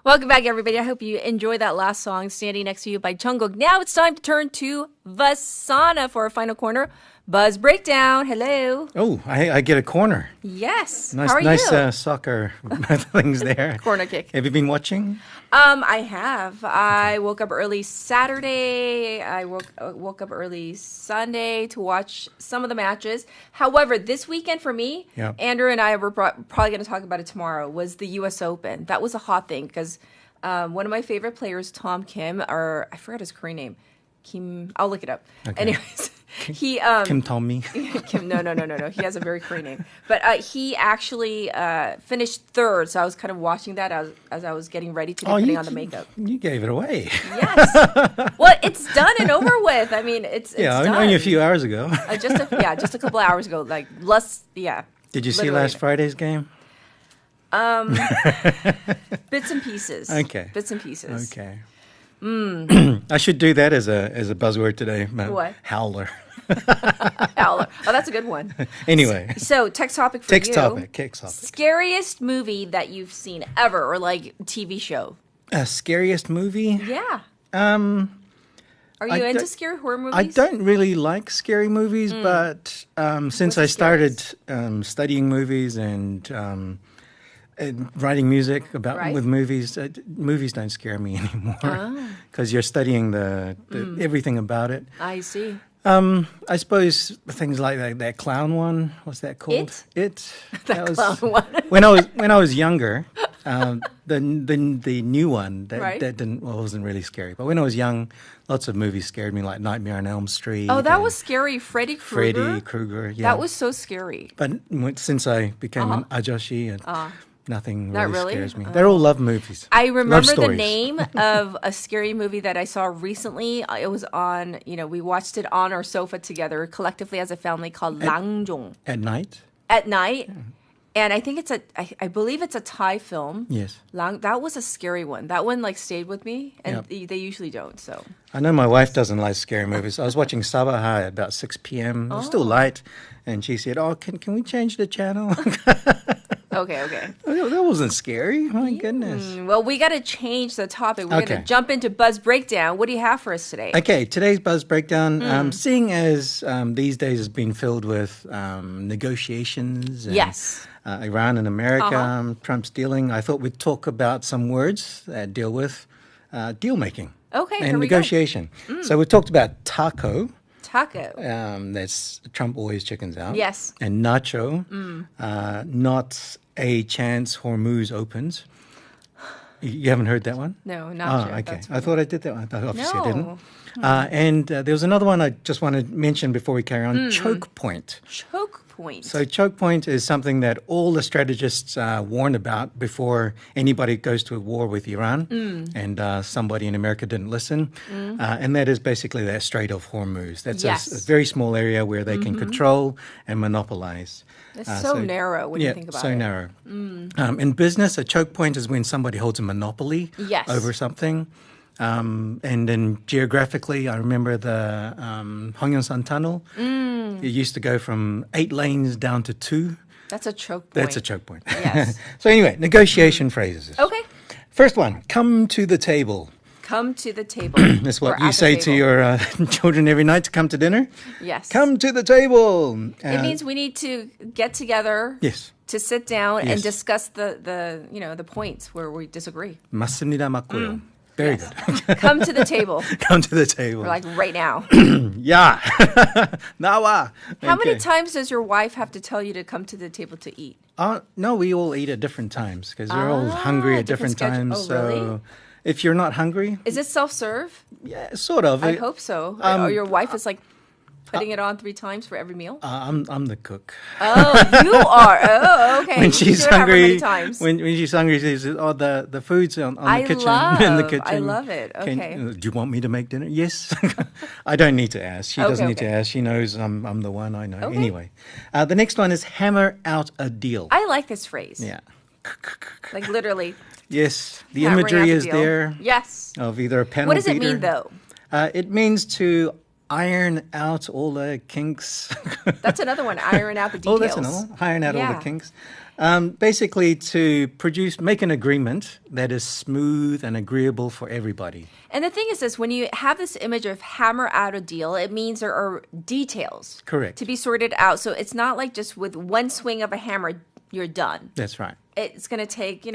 Welcome back, everybody. I hope you enjoyed that last song, Standing Next to You by Jungkook. Now it's time to turn to Vasana for our final corner. Buzz Breakdown. Hello.
Oh, I get a corner.
Yes.
Nice,
How are
nice
you?
Soccer things there.
Corner kick.
Have you been watching?
I have. I woke up early Saturday. I woke up early Sunday to watch some of the matches. However, this weekend for me, Andrew and I were probably going to talk about it tomorrow, was the U.S. Open. That was a hot thing because one of my favorite players, Tom Kim, or I forgot his Korean name. Kim, I'll look it up. Okay. Anyways, he
Kim Tommy.
Kim, no. He has a very Korean name, but he actually finished third. So I was kind of watching that as I was getting ready to be putting on the makeup.
You gave it away.
Yes. Well, it's done and over with. I mean, it's done.
Only a few hours ago.
Just a couple of hours ago. Like less. Yeah.
Did you see last Friday's game?
Bits and pieces.
Okay.
Bits and pieces.
Okay. I should do that as a buzzword today.
What?
Howler.
Howler. Oh, that's a good one.
Anyway.
So, text topic for you.
Text topic.
Scariest movie that you've seen ever, or like TV show.
Scariest movie?
Yeah. Are you into scary horror movies?
I don't really like scary movies, but since I started studying movies and writing music with movies, movies don't scare me anymore because you're studying the everything about it.
I see.
I suppose things like that clown one. What's that called?
It.
That was,
clown one.
when I was younger, the new one that wasn't really scary. But when I was young, lots of movies scared me, like Nightmare on Elm Street.
Oh, that was scary. Freddy Krueger.
Yeah.
That was so scary.
But since I became an ajoshi and. Nothing really scares me.
Oh.
They're all love movies.
I remember the name of a scary movie that I saw recently. It was on, we watched it on our sofa together collectively as a family called Langjong.
At night?
At night. And I think I believe it's a Thai film.
Yes.
That was a scary one. That one stayed with me, and they usually don't. So
I know my wife doesn't like scary movies. I was watching Sabaha at about 6 p.m. It was still light, and she said, "Oh, can we change the channel?"
Okay.
That wasn't scary. My goodness.
Well, we got to change the topic. We're going to jump into Buzz Breakdown. What do you have for us today?
Okay, today's Buzz Breakdown, seeing as these days has been filled with negotiations. And,
yes.
Iran and America, Trump's dealing. I thought we'd talk about some words that deal with deal making.
Okay,
and negotiation. So we talked about taco.
Taco.
That's Trump always chickens out.
Yes.
And nacho. Not a chance Hormuz opens. You haven't heard that one?
No, not
sure. Okay. I thought I did that one. Obviously I didn't.
No.
And there was another one I just want to mention before we carry on. Choke point.
Choke point.
So choke point is something that all the strategists warn about before anybody goes to a war with Iran. And somebody in America didn't listen. And that is basically that Strait of Hormuz. That's a very small area where they can control and monopolize.
It's so narrow when you think about it.
So narrow. In business, a choke point is when somebody holds a monopoly over something. And then geographically, I remember the Hongyeonsan Tunnel. It used to go from 8 lanes down to 2.
That's a choke point.
That's a choke point.
Yes.
So anyway, negotiation phrases.
Okay.
First one, come to the table.
Come to the table.
That's what you say to your children every night to come to dinner?
Yes.
Come to the table.
It means we need to get together.
Yes.
To sit down and discuss the points where we disagree.
맞습니다, 맞고요. Very good.
Come to the table.
Come to the table.
We're like right now.
Yeah. 나와.
How many times does your wife have to tell you to come to the table to eat?
No, we all eat at different times because we're all hungry at different times.
Oh, really?
If you're not hungry...
Is it self-serve?
Yeah, sort of.
I hope so. Or your wife is like putting it on 3 times for every meal?
I'm the cook.
Oh, you are. Oh, okay.
When she's hungry,
many times.
When she's hungry, she says, "Oh, the food's on the kitchen in the kitchen."
I love it. Okay.
Do you want me to make dinner? Yes. I don't need to ask. She doesn't need to ask. She knows I'm the one. I know.
Okay.
Anyway, the next one is hammer out a deal.
I like this phrase.
Yeah.
Like literally.
Yes, the imagery is there.
Yes.
Of either a pen
What
or
does it mean, though?
It means to iron out all the kinks.
That's another one, iron out the details.
Oh, that's another one. Iron out all the kinks. Basically to make an agreement that is smooth and agreeable for everybody.
And the thing is this, when you have this image of hammer out a deal, it means there are details.
Correct.
To be sorted out. So it's not like just with one swing of a hammer, you're done.
That's right.
It's going to take,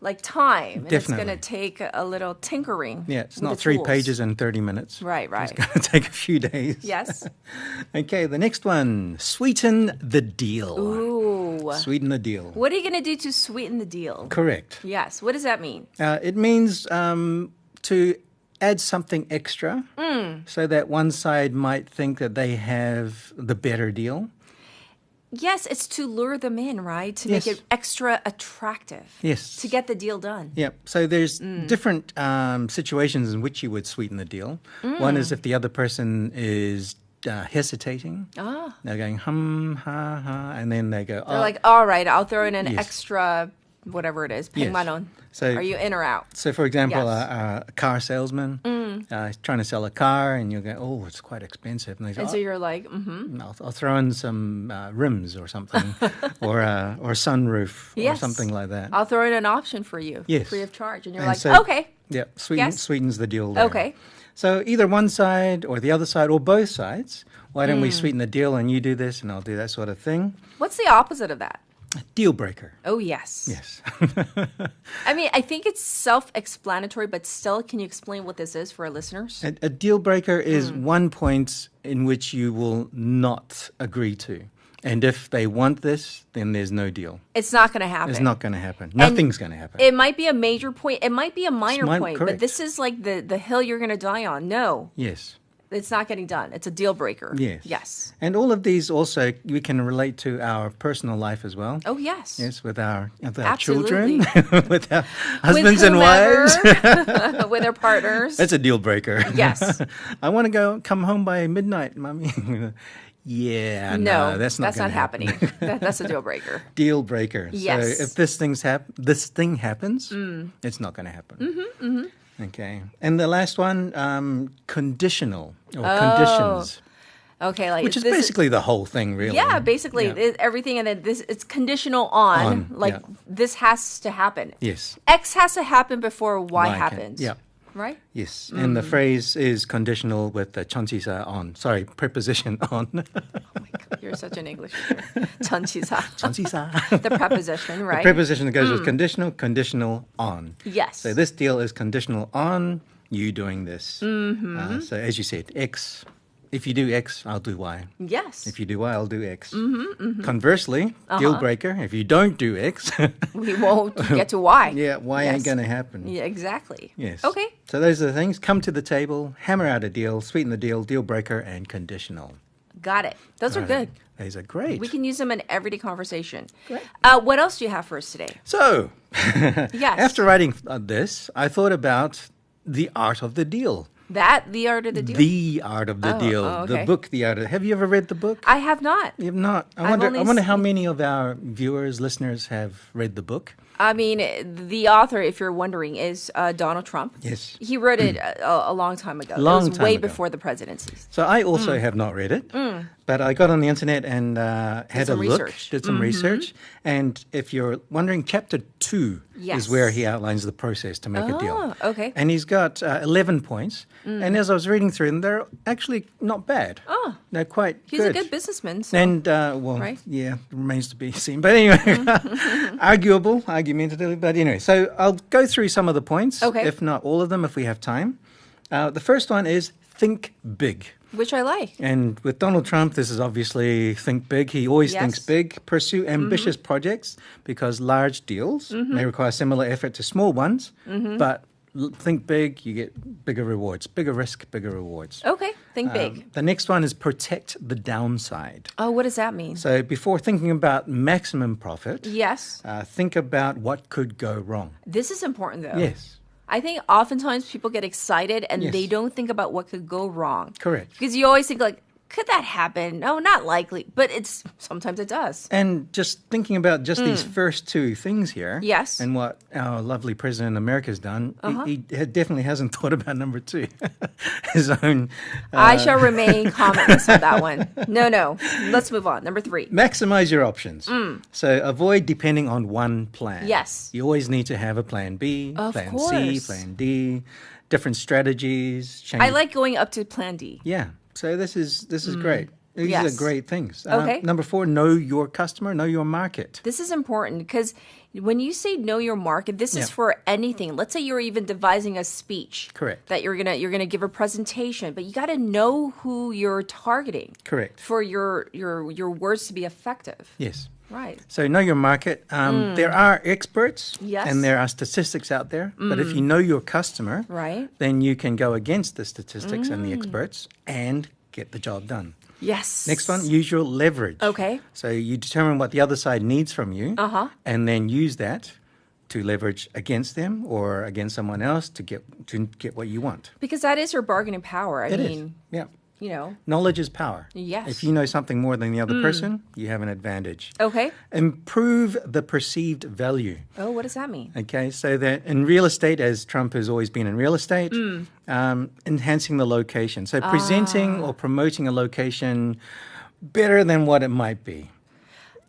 like time. And
Definitely.
it's going to take a little tinkering.
Yeah, it's
with
not
the
3
tools.
pages in 30 minutes.
Right.
It's going to take a few days.
Yes.
Okay, the next one, sweeten the deal.
Ooh.
Sweeten the deal.
What are you going to do to sweeten the deal?
Correct.
Yes. What does that mean?
It means to add something extra so that one side might think that they have the better deal.
Yes, it's to lure them in, right? To make it extra attractive.
Yes.
To get the deal done.
Yeah. So there's different situations in which you would sweeten the deal. One is if the other person is hesitating. They're going, ha, ha, and then they go,
They're like, all right, I'll throw in an extra, whatever it is, 100만 원.
So,
are you in or out?
So, for example, a car salesman is trying to sell a car, and you go, "Oh, it's quite expensive." And they say,
so you're like,
I'll throw in some rims or something, or a sunroof or something like that.
I'll throw in an option for you, free of charge, and you're like, okay.
Yeah, sweetens the deal there.
Okay.
So either one side or the other side or both sides. Why don't we sweeten the deal, and you do this, and I'll do that sort of thing?
What's the opposite of that?
Deal breaker.
Oh, yes.
Yes.
I mean, I think it's self-explanatory, but still, can you explain what this is for our listeners?
A deal breaker is one point in which you will not agree to. And if they want this, then there's no deal.
It's not going to happen.
It's not going to happen. Nothing's going to happen.
It might be a major point. It might be a minor point.
Correct.
But this is like the hill you're going to die on. No.
Yes.
It's not getting done. It's a deal breaker.
Yes.
Yes.
And all of these also, we can relate to our personal life as well.
Oh, yes.
Yes, with our
Absolutely.
children, with our husbands and wives.
With our partners.
That's a deal breaker.
Yes.
I want to come home by midnight, Mommy. Yeah, no, that's not
happening. That's a deal breaker.
Deal breaker.
Yes.
So if this thing happens, it's not going to happen.
Mm-hmm, mm-hmm.
Okay. And the last one, conditional or conditions.
Okay, like
which is basically the whole thing, really.
Yeah, basically everything, and then it's conditional on this has to happen.
Yes.
X has to happen before Y happens.
Yeah.
Right?
Yes. And the phrase is conditional with the 전치사 on. Sorry, preposition on.
Oh my God, you're such an English teacher. 전치사.
전치사.
The preposition, right?
The preposition that goes with conditional on.
Yes.
So this deal is conditional on you doing this.
Mm-hmm.
So as you said, X. If you do X, I'll do Y.
Yes.
If you do Y, I'll do X.
Mm-hmm, mm-hmm.
Conversely, deal breaker, if you don't do X,
we won't get to Y.
Yeah, Y ain't going to happen.
Yeah, exactly.
Yes.
Okay.
So those are the things. Come to the table, hammer out a deal, sweeten the deal breaker, and conditional.
Got it. Those are good.
Those are great.
We can use them in everyday conversation.
Great.
What else do you have for us today?
So,
yes.
After writing this, I thought about the art of the deal.
The Art of the Deal?
The Art of the Deal.
Okay.
The book, The Art of... Have you ever read the book?
I have not.
You have not? I wonder how many of our viewers, listeners have read the book.
I mean, the author, if you're wondering, is Donald Trump.
Yes.
He wrote it a long time ago. It was way before the presidency.
So I also have not read it, but I got on the internet and had a look, did some research. And if you're wondering, chapter 2 is where he outlines the process to make a deal.
Okay.
And he's got 11 points. And as I was reading through them, they're actually not bad.
Oh.
They're quite
He's a good businessman. So.
And,
right?
Yeah, remains to be seen. But anyway, argumentatively. But anyway, so I'll go through some of the points, if not all of them, if we have time. The first one is think big.
Which I like.
And with Donald Trump, this is obviously think big. He always thinks big. Pursue ambitious projects because large deals may require similar effort to small ones. But think big, you get bigger rewards. Bigger risk, bigger rewards.
Okay, think big.
The next one is protect the downside.
Oh, what does that mean?
So before thinking about maximum profit, think about what could go wrong.
This is important, though.
Yes.
I think oftentimes people get excited and they don't think about what could go wrong.
Correct.
Because you always think like, could that happen? No, not likely. But sometimes it does.
And just thinking about just these first two things here.
Yes.
And what our lovely president of America has done, he definitely hasn't thought about number two. His own...
I shall remain commentless on that one. No. Let's move on. Number 3.
Maximize your options. So avoid depending on one plan.
Yes.
You always need to have a plan B,
Of
plan
course.
C, plan D, different strategies.
I like going up to plan D.
Yeah. So this is great. These
Yes.
are great things.
Okay.
Number 4, know your customer, know your market.
This is important because when you say know your market, this is
Yeah.
for anything. Let's say you're even devising a speech.
Correct.
That you're gonna give a presentation, but you got to know who you're targeting.
Correct.
For your words to be effective.
Yes.
Right.
So know your market. There are experts
Yes.
and there are statistics out there. But if you know your customer,
Right.
then you can go against the statistics and the experts and get the job done.
Yes.
Next one, use your leverage.
Okay.
So you determine what the other side needs from you and then use that to leverage against them or against someone else to get what you want.
Because that is your bargaining power.
It is. Yeah.
You know.
Knowledge is power.
Yes.
If you know something more than the other person, you have an advantage.
Okay.
Improve the perceived value.
Oh, what does that mean?
Okay, so that in real estate, as Trump has always been in real estate, enhancing the location. So presenting or promoting a location better than what it might be.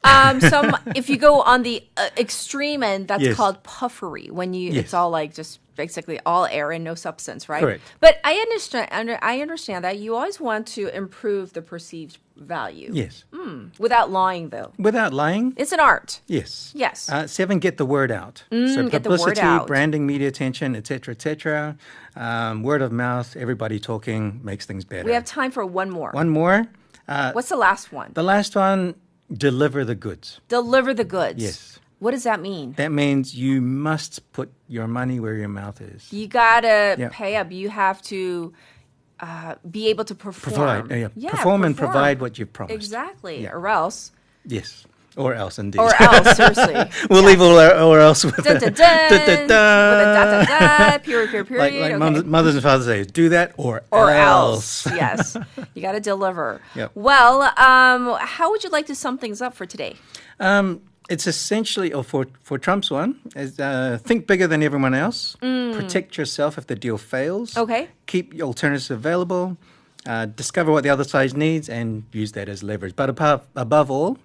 If you go on the extreme end, that's
Yes.
called puffery. When
Yes.
it's all like just basically all air and no substance, right?
Correct.
But I understand that you always want to improve the perceived value.
Yes.
Without lying, though.
Without lying.
It's an art.
Yes.
Yes.
7, get the word out. So
get the word
publicity,
out.
branding, media attention, etc., etc. Word of mouth, everybody talking makes things better.
We have time for one more.
One more.
What's the last one?
The last one, deliver the goods.
Deliver the goods.
Yes.
What does that mean?
That means you must put your money where your mouth is.
You gotta
Yeah.
pay up. You have to be able to perform.
Perform and provide what you've promised.
Exactly.
Yeah.
Or else.
Yes. Or else, indeed.
Or else, seriously.
We'll leave or else with
Dun, dun, dun. With a dot, dot, dot, period.
Like
Okay.
mothers and fathers say, do that or
else. Yes. You got to deliver.
Yep.
Well, how would you like to sum things up for today?
It's essentially, or for Trump's one, is think bigger than everyone else. Protect yourself if the deal fails.
Okay.
Keep your alternatives available. Discover what the other side needs and use that as leverage. But above all,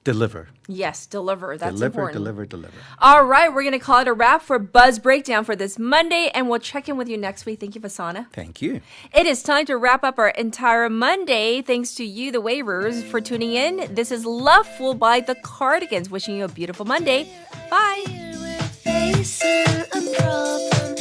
deliver.
Yes, deliver. That's
deliver,
important.
deliver.
All right, we're going to call it a wrap for Buzz Breakdown for this Monday, and we'll check in with you next week. Thank you, Vasana.
Thank you.
It is time to wrap up our entire Monday. Thanks to you, the waivers, for tuning in. This is Loveful by the Cardigans. Wishing you a beautiful Monday. Bye.
Facing a problem.